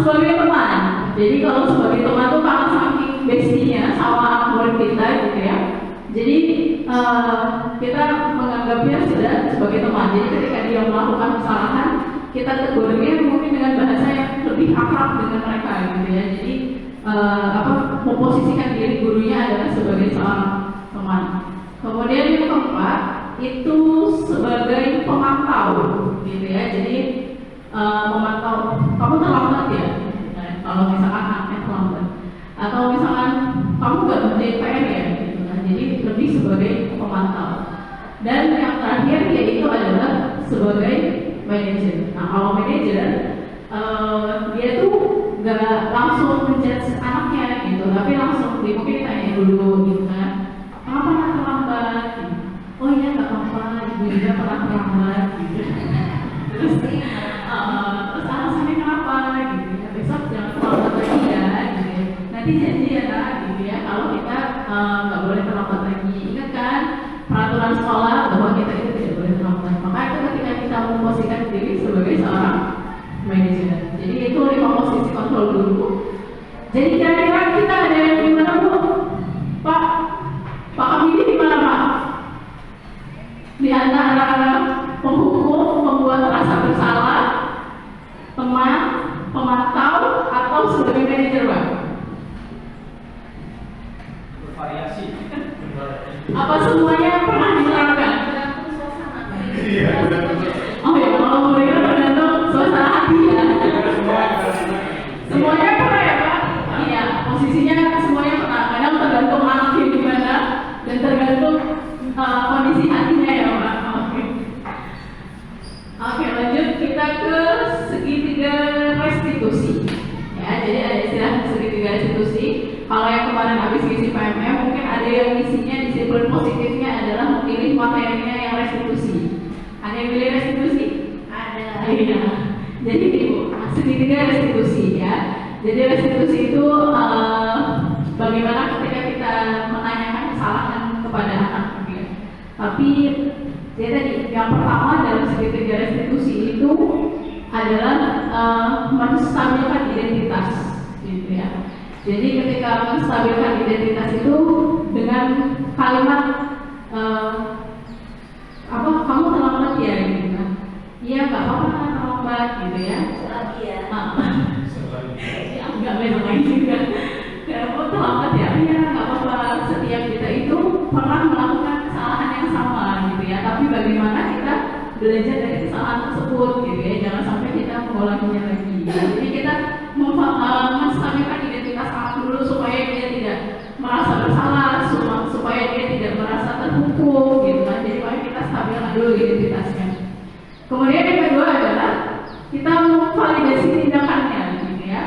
Sebagai teman, jadi kalau sebagai teman tuh karena saking bestinya sama anak murid kita gitu ya, jadi kita menganggapnya sudah sebagai teman. Jadi ketika dia melakukan kesalahan, kita tegurnya mungkin dengan bahasa yang lebih akrab dengan mereka gitu ya. Jadi memposisikan diri gurunya adalah sebagai seorang teman. Kemudian yang keempat itu sebagai pemantau gitu ya. Jadi memantau, kamu terlambat ya, kalau misalkan anaknya terlambat, atau misalkan kamu nggak ngerjain PR ya gitu kan. Jadi lebih sebagai pemantau. Dan yang terakhir yaitu adalah sebagai manajer. Nah kalau manajer dia tuh nggak langsung menjudge anaknya gitu, tapi langsung mungkin ditanya dulu gitu kan, kenapa anak terlambat? Gitu. Oh iya nggak apa-apa, ibu juga pernah terlambat gitu. Terus alasannya kenapa gitu ya, besok jangan terlambat lagi ya gitu. Nanti janji ya nak gitu ya, kalau kita nggak boleh terlambat lagi. Ingat kan peraturan sekolah bahwa kita itu tidak boleh terlambat. Maka itu ketika kita memposisikan diri sebagai seorang manajer. Jadi itu 5 posisi kontrol dulu. Jadi kira-kira kita ada yang di mana Bu? Pak Hamidi di mana Pak? Di antara penghukum, pembuat rasa bersalah, teman, pemantau, atau sebagai manajer Pak? Bervariasi. Apa semuanya pernah diterapkan? Oh ya, kalau mereka tergantung suasana hati ya. Semuanya pernah ya Pak? Iya, posisinya semuanya pernah. Kadang tergantung anaknya gimana dan tergantung kondisi hatinya ya Pak. Oke, lanjut kita ke segitiga restitusi. Ya, jadi ada istilah segitiga restitusi. Kalau yang kemarin habis ngisi PMM, mungkin ada yang isinya disiplin positifnya adalah memilih materinya yang restitusi. Ada yang pilih restitusi? Ada. Iya. Jadi Bu, segitiga restitusi ya. Jadi restitusi itu bagaimana ketika kita menanyakan kesalahan kepada anak ya. Tapi jadi tadi yang pertama dalam segitiga restitusi itu adalah menstabilkan identitas, gitu ya. Jadi ketika menstabilkan identitas itu dengan kalimat kamu terlambat ya, gitu kan? Iya nggak apa-apa terlambat, gitu ya. Lagi ya. Nggak besok lagi juga. Kamu terlambat ya, iya nggak apa-apa. Setiap kita itu pernah melakukan kesalahan yang sama, gitu ya. Tapi bagaimana kita belajar dari kesalahan tersebut, gitu ya. Jangan sampai kita mengulanginya lagi. Jadi kita menstabilkan identitas anak dulu supaya dia tidak merasa bersalah, supaya dia tidak merasa terhukum, gitu kan. Jadi mari kita stabilkan dulu identitasnya. Kemudian yang kedua adalah kita memvalidasi tindakannya, gitu ya.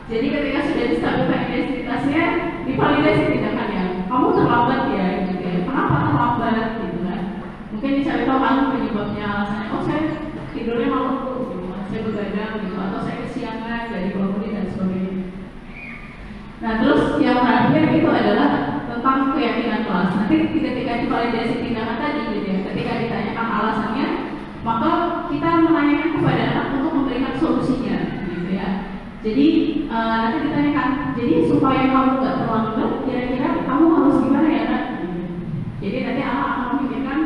Jadi ketika sudah distabilkan identitasnya, divalidasi tindakannya. Kamu terlambat ya, gitu ya. Kenapa terlambat, gitu kan? Mungkin dicari tahu penyebabnya, alasannya. Oh saya tidurnya malam tuh, gitu kan. Saya begadang, gitu, atau saya kesiangan dari bangunin dan sebagainya. Nah terus yang terakhir itu adalah tentang keyakinan kelas. Nanti ketika divalidasi tindakan tadi, gitu ya, ketika ditanyakan alasannya, maka kita menanyakan kepada anak untuk memberikan solusinya, gitu ya. Jadi nanti ditanyakan, jadi supaya kamu nggak terlambat, kira-kira kamu harus gimana ya nak? Jadi nanti anak akan memikirkan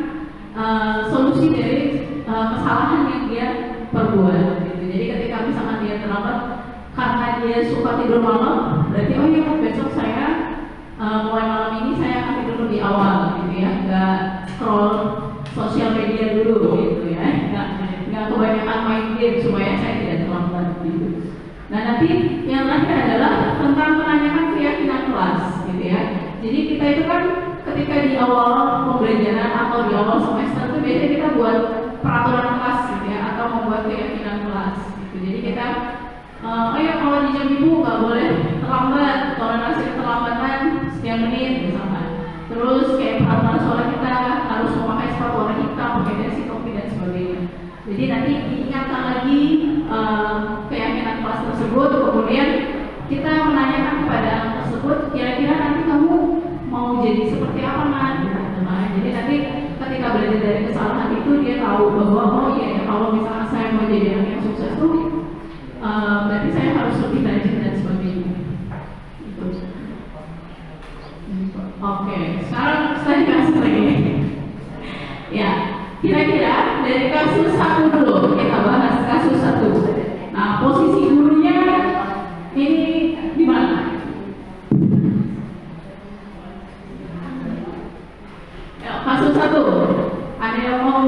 solusi dari kesalahan yang dia perbuat, gitu. Jadi ketika misalkan dia terlambat karena dia suka tidur malam, berarti oh iya besok saya mulai malam ini saya akan tidur lebih awal, gitu ya, nggak scroll sosial media dulu, gitu ya, nggak kebanyakan main game supaya saya tidak terlambat, gitu. Nah nanti yang terakhir adalah tentang menanyakan keyakinan kelas, gitu ya. Jadi kita itu kan ketika di awal pembelajaran atau di awal semester itu biasanya kita buat peraturan kelas, gitu ya, atau membuat keyakinan kelas, gitu. Jadi kita oh ya kalau di jam ibu nggak boleh terlambat, toleransi keterlambatan sekian menit misalkan. Terus kayak peraturan sholat kita harus memakai sepatu warna hitam, pakai dasi topi dan sebagainya. Jadi nanti diingatkan lagi keyakinan kelas tersebut, kemudian kita menanyakan kepada anak tersebut, kira-kira nanti kamu mau jadi seperti apa nanti? Nah, jadi nanti ketika belajar dari kesalahan itu dia tahu bahwa oh iya ya kalau misalnya saya mau jadi anak yang sukses tuh berarti saya harus lebih rajin dan sebagainya. Itu. Oke, sekarang saya kasih lagi. Ya, kira-kira dari kasus 1 dulu kita bahas kasus 1. Nah, posisi gurunya ini di mana? Ya, kasus 1. Ada yang mau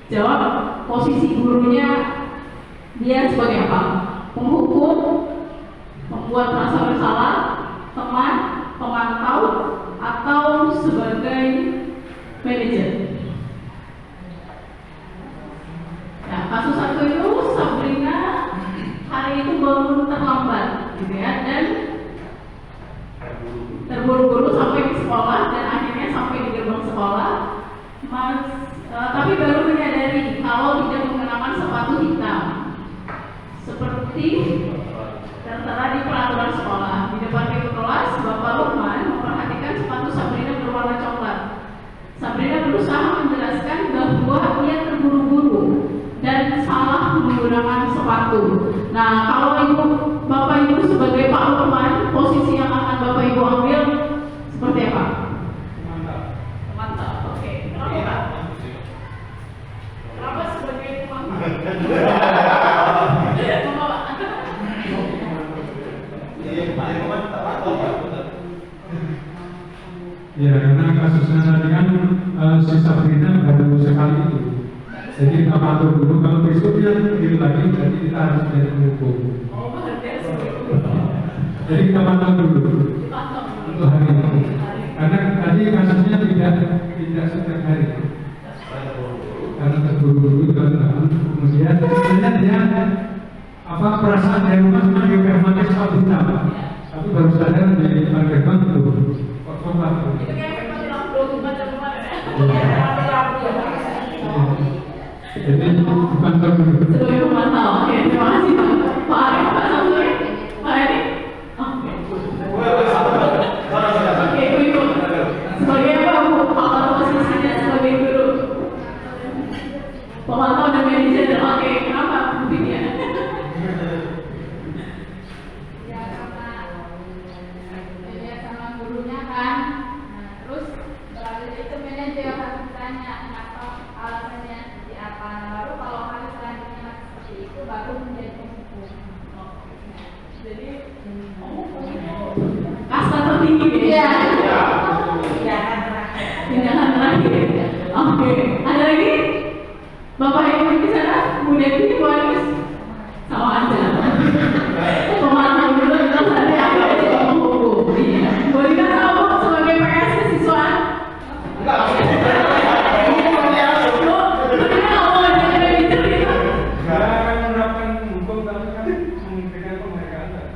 jawab posisi gurunya? Dia sebagai apa? Penghukum, membuat rasa bersalah, teman, pemantau, atau sebagai manajer. Nah, kasus 1 itu Sabrina hari itu bangun terlambat, gitu ya, dan terburu-buru sampai di sekolah dan akhirnya sampai di gerbang sekolah. Tapi baru menyadari kalau tidak mengenakan sepatu hitam. Seperti tertera di peraturan sekolah. Di depan pintu kelas, Bapak Lukman memperhatikan sepatu Sabrina berwarna coklat. Sabrina berusaha menjelaskan bahwa ia terburu-buru dan salah menggunakan sepatu. Nah, kalau Bapak Ibu sebagai Iya, tak tahu ya, betul. Ya, karena kasusnya tadi kan si Sabrina baru sekali itu. Jadi kita patuh dulu, kalau besoknya begini lagi, berarti kita harus dari hukum. Oh, berarti Jadi kita pantau dulu untuk hari ini. Karena tadi kasusnya tidak setiap hari. Karena terburu-buru dan kemudian sebenarnya dia perasaan dari rumah sebagai permanen Sabrina, Pak. Tapi baru sadar di depan gerbang itu kosong Pak. itu kayak memang di 24 jam kemarin ya. Jadi bukan terburu-buru. Sebagai pemantau, oke, terima kasih Pak Arif, Pak Samsuri, Pak Edi. Oke, Ibu. Sebagai apa Bu? Apa posisinya sebagai guru? Pemantau dan manajer, oke, kenapa Bu Vidya? Ya karena beda sama gurunya kan. Nah, terus setelah itu manajer harus ditanya kenapa alasannya seperti apa. Nah, baru kalau hal selanjutnya masih seperti itu baru menjadi penghukum. Jadi, kasta tertinggi ya? Tindakan terakhir. Oke, ada lagi? Bapak Ibu di sana, Bu Devi, Bu Anies, sama aja. Pemantau dulu terus ada yang jadi penghukum. Iya. Boleh kan tahu sebagai PS kesiswaan? Enggak, Saya akan menerapkan hukum tapi kan memberikan penghargaan.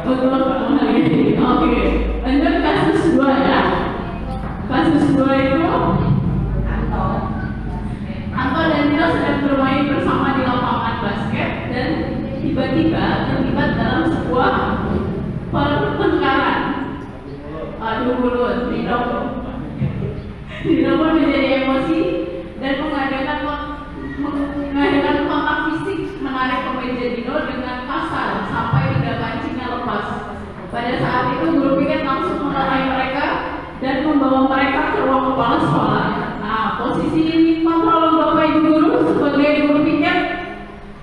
Untuk menghargai. Oke, lanjut kasus 2 ya. Kasus 2 itu Anto dan Dino sedang bermain bersama di lapangan basket dan tiba-tiba terlibat dalam sebuah pertengkaran. Adu mulut. Dino pun menjadi emosi dan mengadakan kontak fisik, menarik kemeja Dino dengan kasar sampai hingga kancingnya lepas. Pada saat itu guru piket langsung menghalangi mereka dan membawa mereka ke ruang kepala sekolah. Nah, posisi kontrol Bapak Ibu guru sebagai guru piket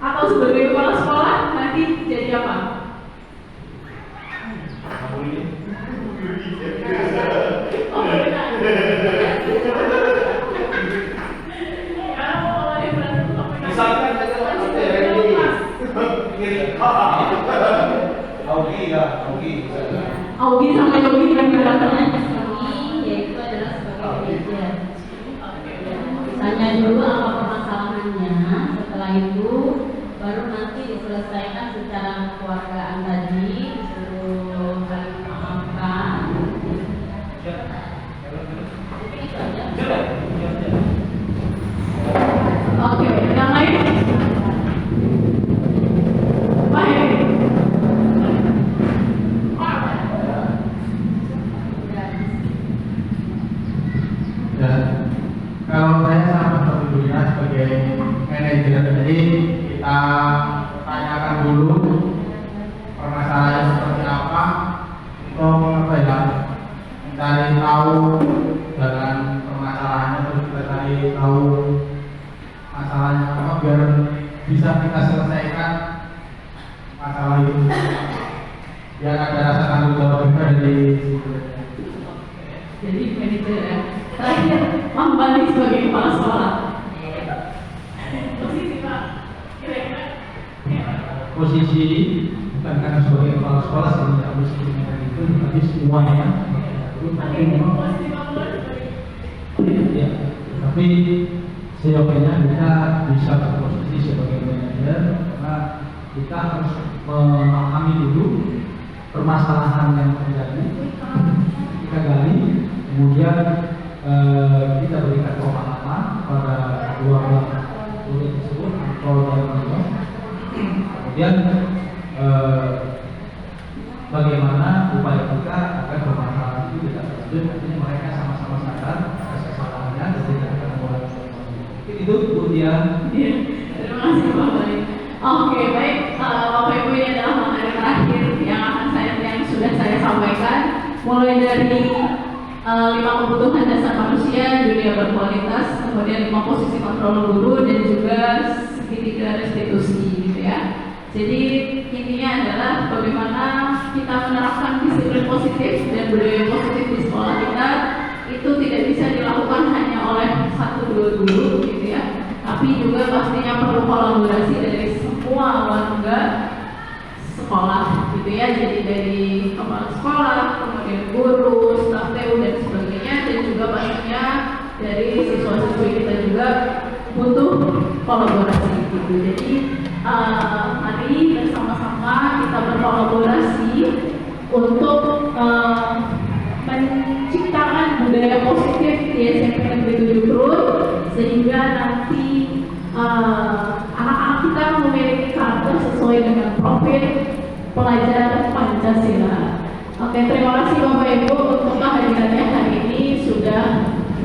atau sebagai kepala sekolah nanti jadi apa? Oh, benar. misalkan aja Augie sama Yogi kira-kira. Yaitu adalah sebagai manajer. Tanya dulu apa permasalahannya, setelah itu baru nanti diselesaikan secara kekeluargaan tadi, disuruh saling memaafkan. Itu aja. Oke, yang lain? Baik. Dan kalau saya sama seperti Dina sebagai manajer, jadi kita tanyakan dulu permasalahannya seperti apa untuk apa ya, mencari tahu dengan permasalahannya, terus kita cari tahu masalahnya apa biar bisa kita selesaikan masalah itu, biar ada rasa tanggung jawab juga dari Jadi manajer ya. Terakhir, Mang Bandi sebagai kepala sekolah. Posisi Pak, kira-kira. posisi bukan karena sebagai kepala sekolah saya tidak harus mengatakan itu, tapi semuanya tapi memang Posisi Pak Mulai sebagai ya, tapi seyogianya kita bisa berposisi sebagai manajer karena kita harus memahami dulu permasalahan yang terjadi, kita gali, kemudian kita berikan pemahaman pada kedua belah murid tersebut atau dan kemudian bagaimana upaya kita agar permasalahan itu tidak terjadi, artinya mereka sama-sama sadar atas kesalahannya dan tidak akan mengulangi. Itu kemudian Iya, terima kasih Pak Bali. Oke, baik. Bapak Ibu, ini adalah materi terakhir yang sudah saya sampaikan, mulai dari 5 kebutuhan dasar manusia, dunia berkualitas, kemudian 5 posisi kontrol guru dan juga segitiga restitusi, gitu ya. Jadi intinya adalah bagaimana kita menerapkan disiplin positif dan budaya positif di sekolah kita itu tidak bisa dilakukan hanya oleh 1-2 guru gitu ya, tapi juga pastinya perlu kolaborasi dari semua warga sekolah gitu ya, jadi dari kepala sekolah, kemudian guru, staf TU dan sebagainya, dan juga pastinya dari siswa-siswi kita juga butuh kolaborasi gitu. Jadi mari bersama-sama kita berkolaborasi untuk menciptakan budaya positif di SMP Negeri 7 Krui sehingga nanti anak-anak kita memiliki karakter sesuai dengan profil pelajar Pancasila. Oke, terima kasih Bapak Ibu untuk kehadirannya hari ini sudah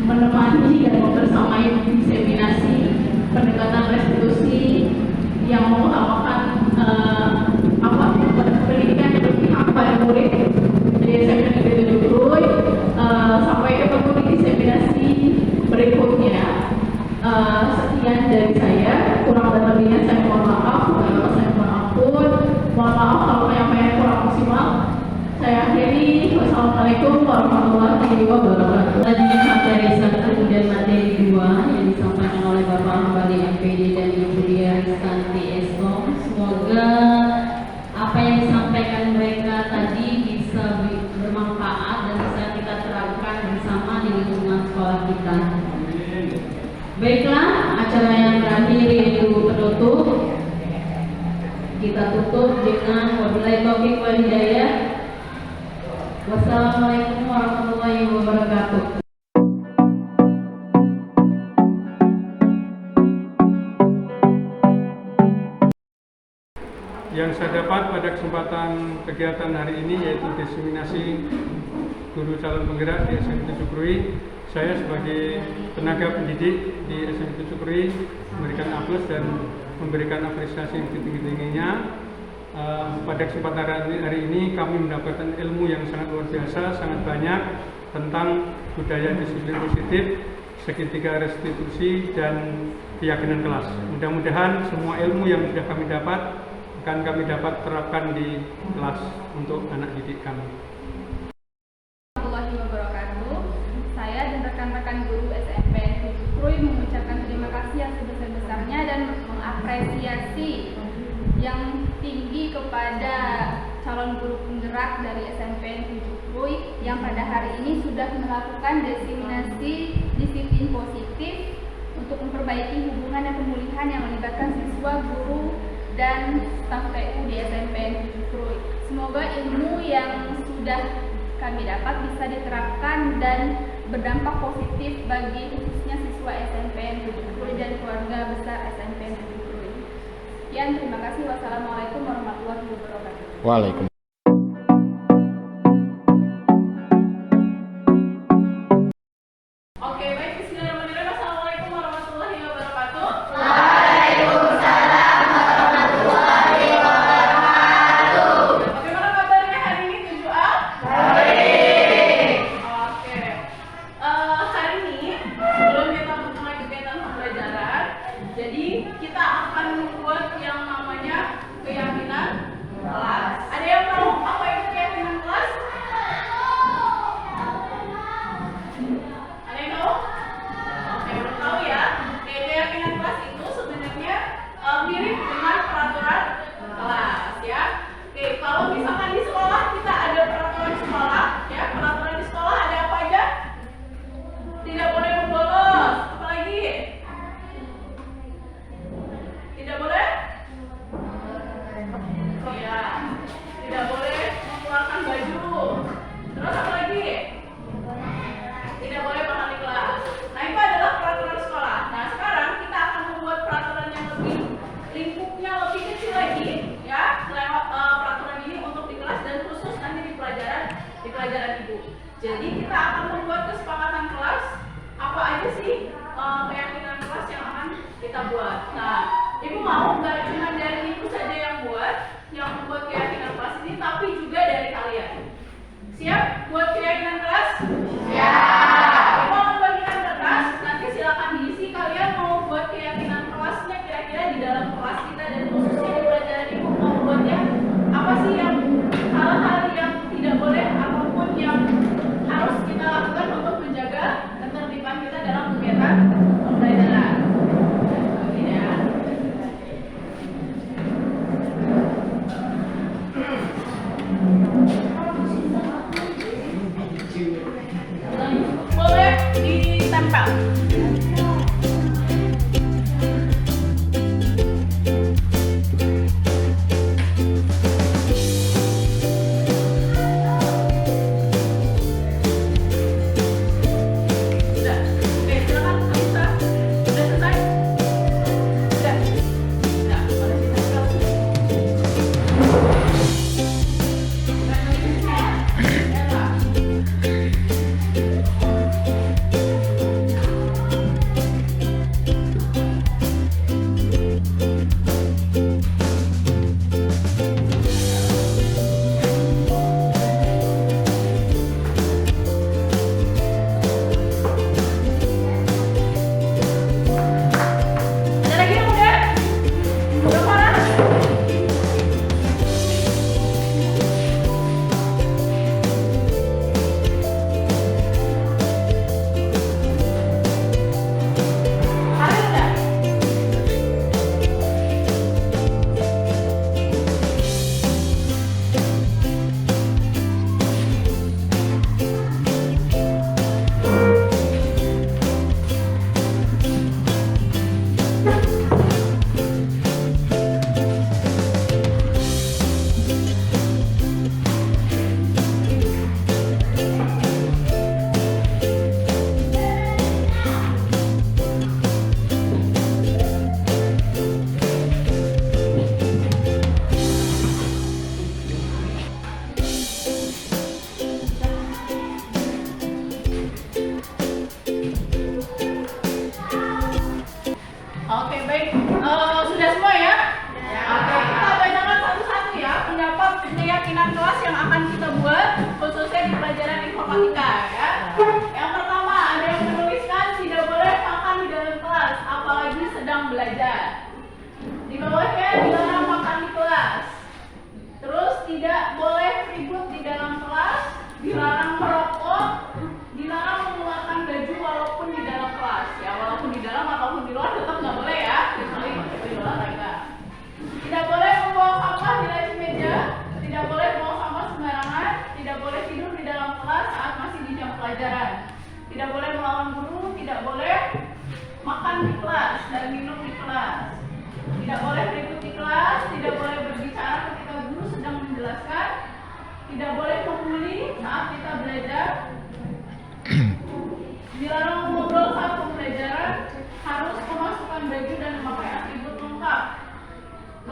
menemani dan membersamai diseminasi pendekatan restitusi yang mengutamakan pendidikan yang berpihak pada murid di SMP Negeri 7 Krui. Sampai ketemu di diseminasi berikutnya. Sekian dari saya, kurang dan lebihnya saya mohon maaf, saya mohon ampun, mohon maaf kalau penyampaian kurang maksimal. Saya akhiri, wassalamualaikum warahmatullahi wabarakatuh. Tadi materi 1 kemudian materi 2 yang disampaikan oleh Bapak Hambali MPD dan Ibu Dia Rizkanti Eskom. Semoga apa yang disampaikan mereka tadi bisa bermanfaat dan bisa kita terapkan bersama di lingkungan sekolah kita. Baiklah, acara yang terakhir yaitu penutup. Kita tutup dengan wabillahi taufiq wal hidayah. Wassalamualaikum warahmatullahi wabarakatuh. Yang saya dapat pada kesempatan kegiatan hari ini yaitu diseminasi guru calon penggerak di SMP 7 Krui. Saya sebagai tenaga pendidik di SMP 7 Krui memberikan aplaus dan memberikan apresiasi yang setinggi-tingginya. Pada kesempatan hari ini kami mendapatkan ilmu yang sangat luar biasa, sangat banyak tentang budaya disiplin positif, segitiga restitusi, dan keyakinan kelas. Mudah-mudahan semua ilmu yang sudah kami dapat akan kami dapat terapkan di kelas untuk anak didik kami. Warahmatullahi wabarakatuh. Saya dan rekan-rekan guru SMP 7 Krui mengucapkan terima kasih yang sebesar-besarnya dan mengapresiasi yang tinggi kepada calon guru penggerak dari SMP 7 Krui yang pada hari ini sudah melakukan diseminasi disiplin positif untuk memperbaiki hubungan dan pemulihan yang melibatkan siswa, guru, dan staf TU di SMP 7 Krui. Semoga ilmu yang sudah kami dapat bisa diterapkan dan berdampak positif bagi khususnya siswa SMP 7 Krui dan keluarga besar SMP 7 Krui. Sekian, terima kasih. Wassalamualaikum warahmatullahi wabarakatuh. Waalaikumsalam. Oke, baik, bismillahirrahmanirrahim. Assalamualaikum warahmatullahi wabarakatuh. Waalaikumsalam warahmatullahi wabarakatuh. Bagaimana kabarnya hari ini 7A? Baik. Oke. Hari ini sebelum kita mulai kegiatan pembelajaran, jadi kita akan membuat yang namanya keyakinan kelas. Ada yang tahu apa itu keyakinan kelas? Ada yang tahu? Oke, belum tahu ya. Oke, keyakinan kelas itu sebenarnya mirip dengan peraturan kelas ya. Oke, kalau misalkan di sekolah kita ada peraturan sekolah ya, peraturan di sekolah ada apa aja? Tidak boleh membolos, apalagi? Tidak boleh? Iya, tidak boleh mengeluarkan baju. Terus apa lagi? Tidak boleh makan di kelas. Nah, itu adalah peraturan sekolah. Nah, sekarang kita akan membuat peraturan yang lebih lingkupnya lebih kecil lagi ya, lewat peraturan ini untuk di kelas dan khusus nanti di pelajaran ibu. Jadi kita akan membuat kesepakatan kelas apa aja sih keyakinan kelas yang akan kita buat. Nah, ibu mau nggak cuma dari ibu saja yang membuat keyakinan kelas ini, tapi juga dari kalian. Siap buat keyakinan kelas? Siap. Ibu akan bagikan kertas, nanti silakan diisi kalian mau buat keyakinan kelasnya kira-kira di dalam kelas kita dan khususnya di pelajaran ibu mau buatnya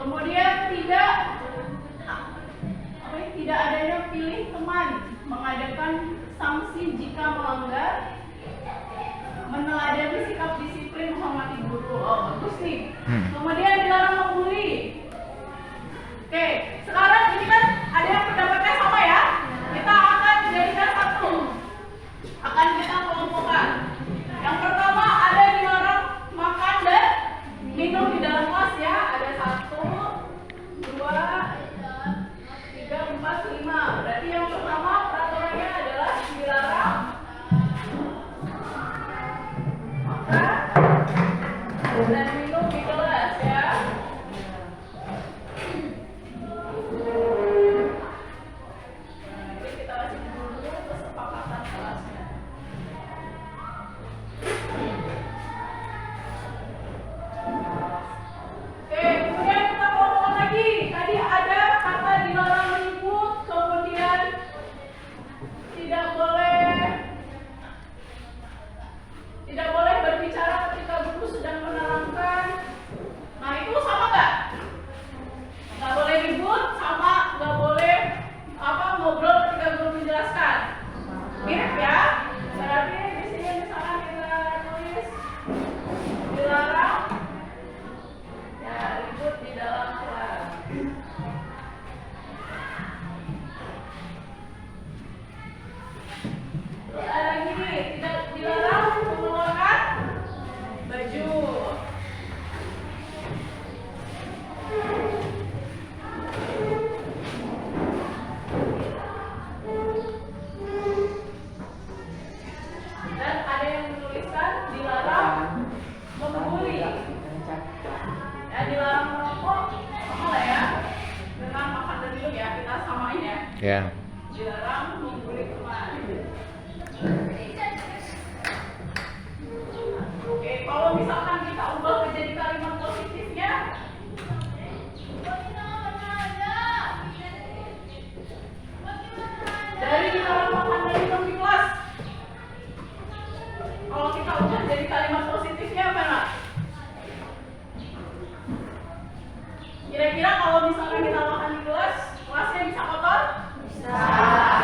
Kemudian tidak adanya pilih teman, mengadakan sanksi jika melanggar, meneladani sikap disiplin, menghormati guru. Oh, bagus nih. Kemudian dilarang membuli. Oke, sekarang ini kan ada yang pendapatnya sama ya. Kita akan jadikan satu. Akan kita kelompokkan. Yang pertama ada dilarang makan dan minum di dalam kelas ya. Ada 1, 2, 3, 4, 5. Berarti yang pertama peraturannya adalah dilarang makan dan minum di kelas ya. Jadi kita kasih dulu kesepakatan kelasnya. Oke, kemudian kita ngomong lagi. Tadi ada kata dilarang ribut, kemudian tidak boleh berbicara ketika guru sedang menerangkan. Nah, itu sama nggak? Nggak boleh ribut, sama nggak boleh ngobrol ketika guru menjelaskan. Mirip ya? Berarti di sini misalkan kita tulis dilarang ya ribut di dalam kelas. Ada lagi nih, tidak dilarang mengeluarkan baju. Dan ada yang menuliskan dilarang membuli. Ya, dilarang merokok, sama lah ya. Dengan makan dan minum ya, kita samain ya. Ya. Dilarang membuli teman. Oke, kalau misalkan kita ubah menjadi kalimat positifnya, dari dilarang makan dan minum di kelas, kalau kita ubah jadi kalimat positifnya apa? Kira-kira kalau misalkan kita makan di kelas, kelasnya bisa kotor? Bisa.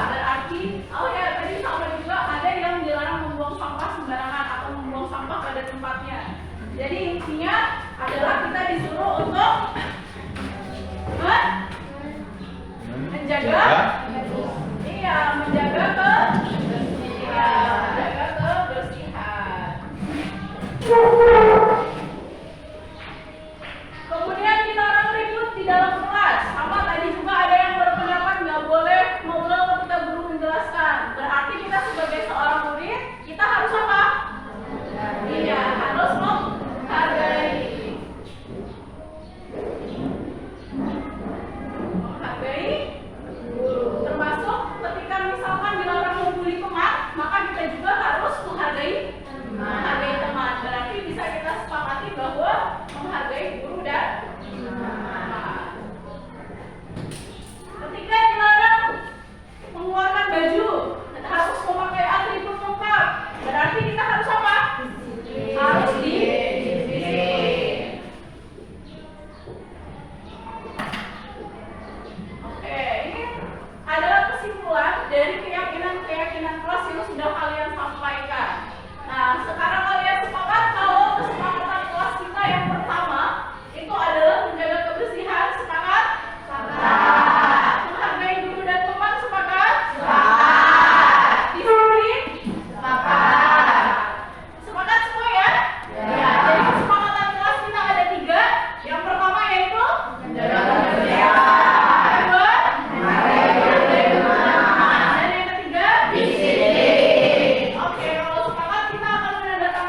Berarti, oh ya tadi sama juga ada yang dilarang membuang sampah sembarangan atau membuang sampah pada tempatnya. Jadi intinya adalah kita disuruh untuk menjaga, menjaga kebersihan. Kemudian dilarang ribut di dalam kelas. Sama tadi juga ada yang berpendapat nggak boleh ngobrol ketika guru menjelaskan. Berarti kita sebagai seorang murid, kita harus apa? Iya, harus menghargai. Menghargai guru. Termasuk ketika misalkan dilarang membuli teman, maka kita juga harus menghargai teman. Berarti bisa kita sepakati bahwa menghargai guru dan teman. Ketika dilarang mengeluarkan baju, kita harus memakai atribut lengkap. Berarti kita harus apa? Harus disiplin. Oke, ini adalah kesimpulan dari keyakinan kelas yang sudah kalian sampaikan. Nah, sekarang kalian sepakat kalau kesepakatan kelas kita yang pertama itu adalah menjaga kebersihan. Sepakat? Sepakat. Menghargai guru dan teman. Sepakat? Sepakat. Disiplin? Sepakat. Sepakat semua ya? Ya. Jadi kesepakatan kelas kita ada 3. Yang pertama yaitu menjaga kebersihan. Kedua, menghargai guru dan teman. Dan yang ketiga, disiplin. Oke, kalau sepakat kita akan menandatangani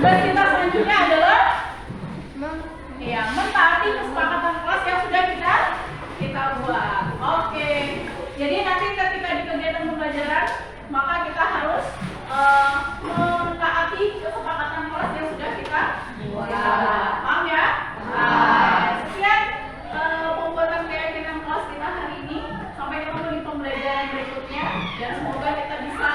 Tugas kita selanjutnya adalah mentaati kesepakatan kelas yang sudah kita buat. Oke. Jadi nanti ketika di kegiatan pembelajaran, maka kita harus mentaati kesepakatan kelas yang sudah kita buat. Paham ya? Sekian pembuatan keyakinan kelas kita hari ini. Sampai ketemu di pembelajaran berikutnya. Dan semoga kita bisa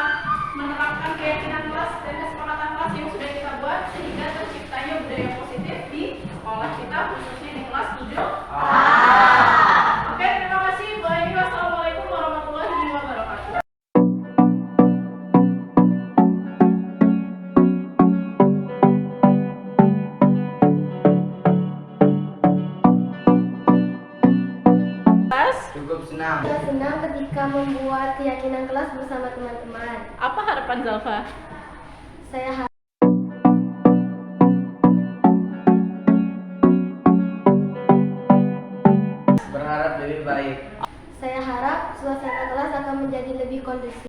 menerapkan keyakinan kelas dan kesepakatan kelas yang sudah kita buat sehingga terciptanya budaya positif di sekolah kita, khususnya di kelas 7. Oke, terima kasih. Wassalamualaikum warahmatullahi wabarakatuh. Cukup senang. Saya senang ketika membuat keyakinan kelas bersama teman-teman. Apa harapan Zalfa? Saya harap Berharap lebih baik. suasana kelas akan menjadi lebih kondusif.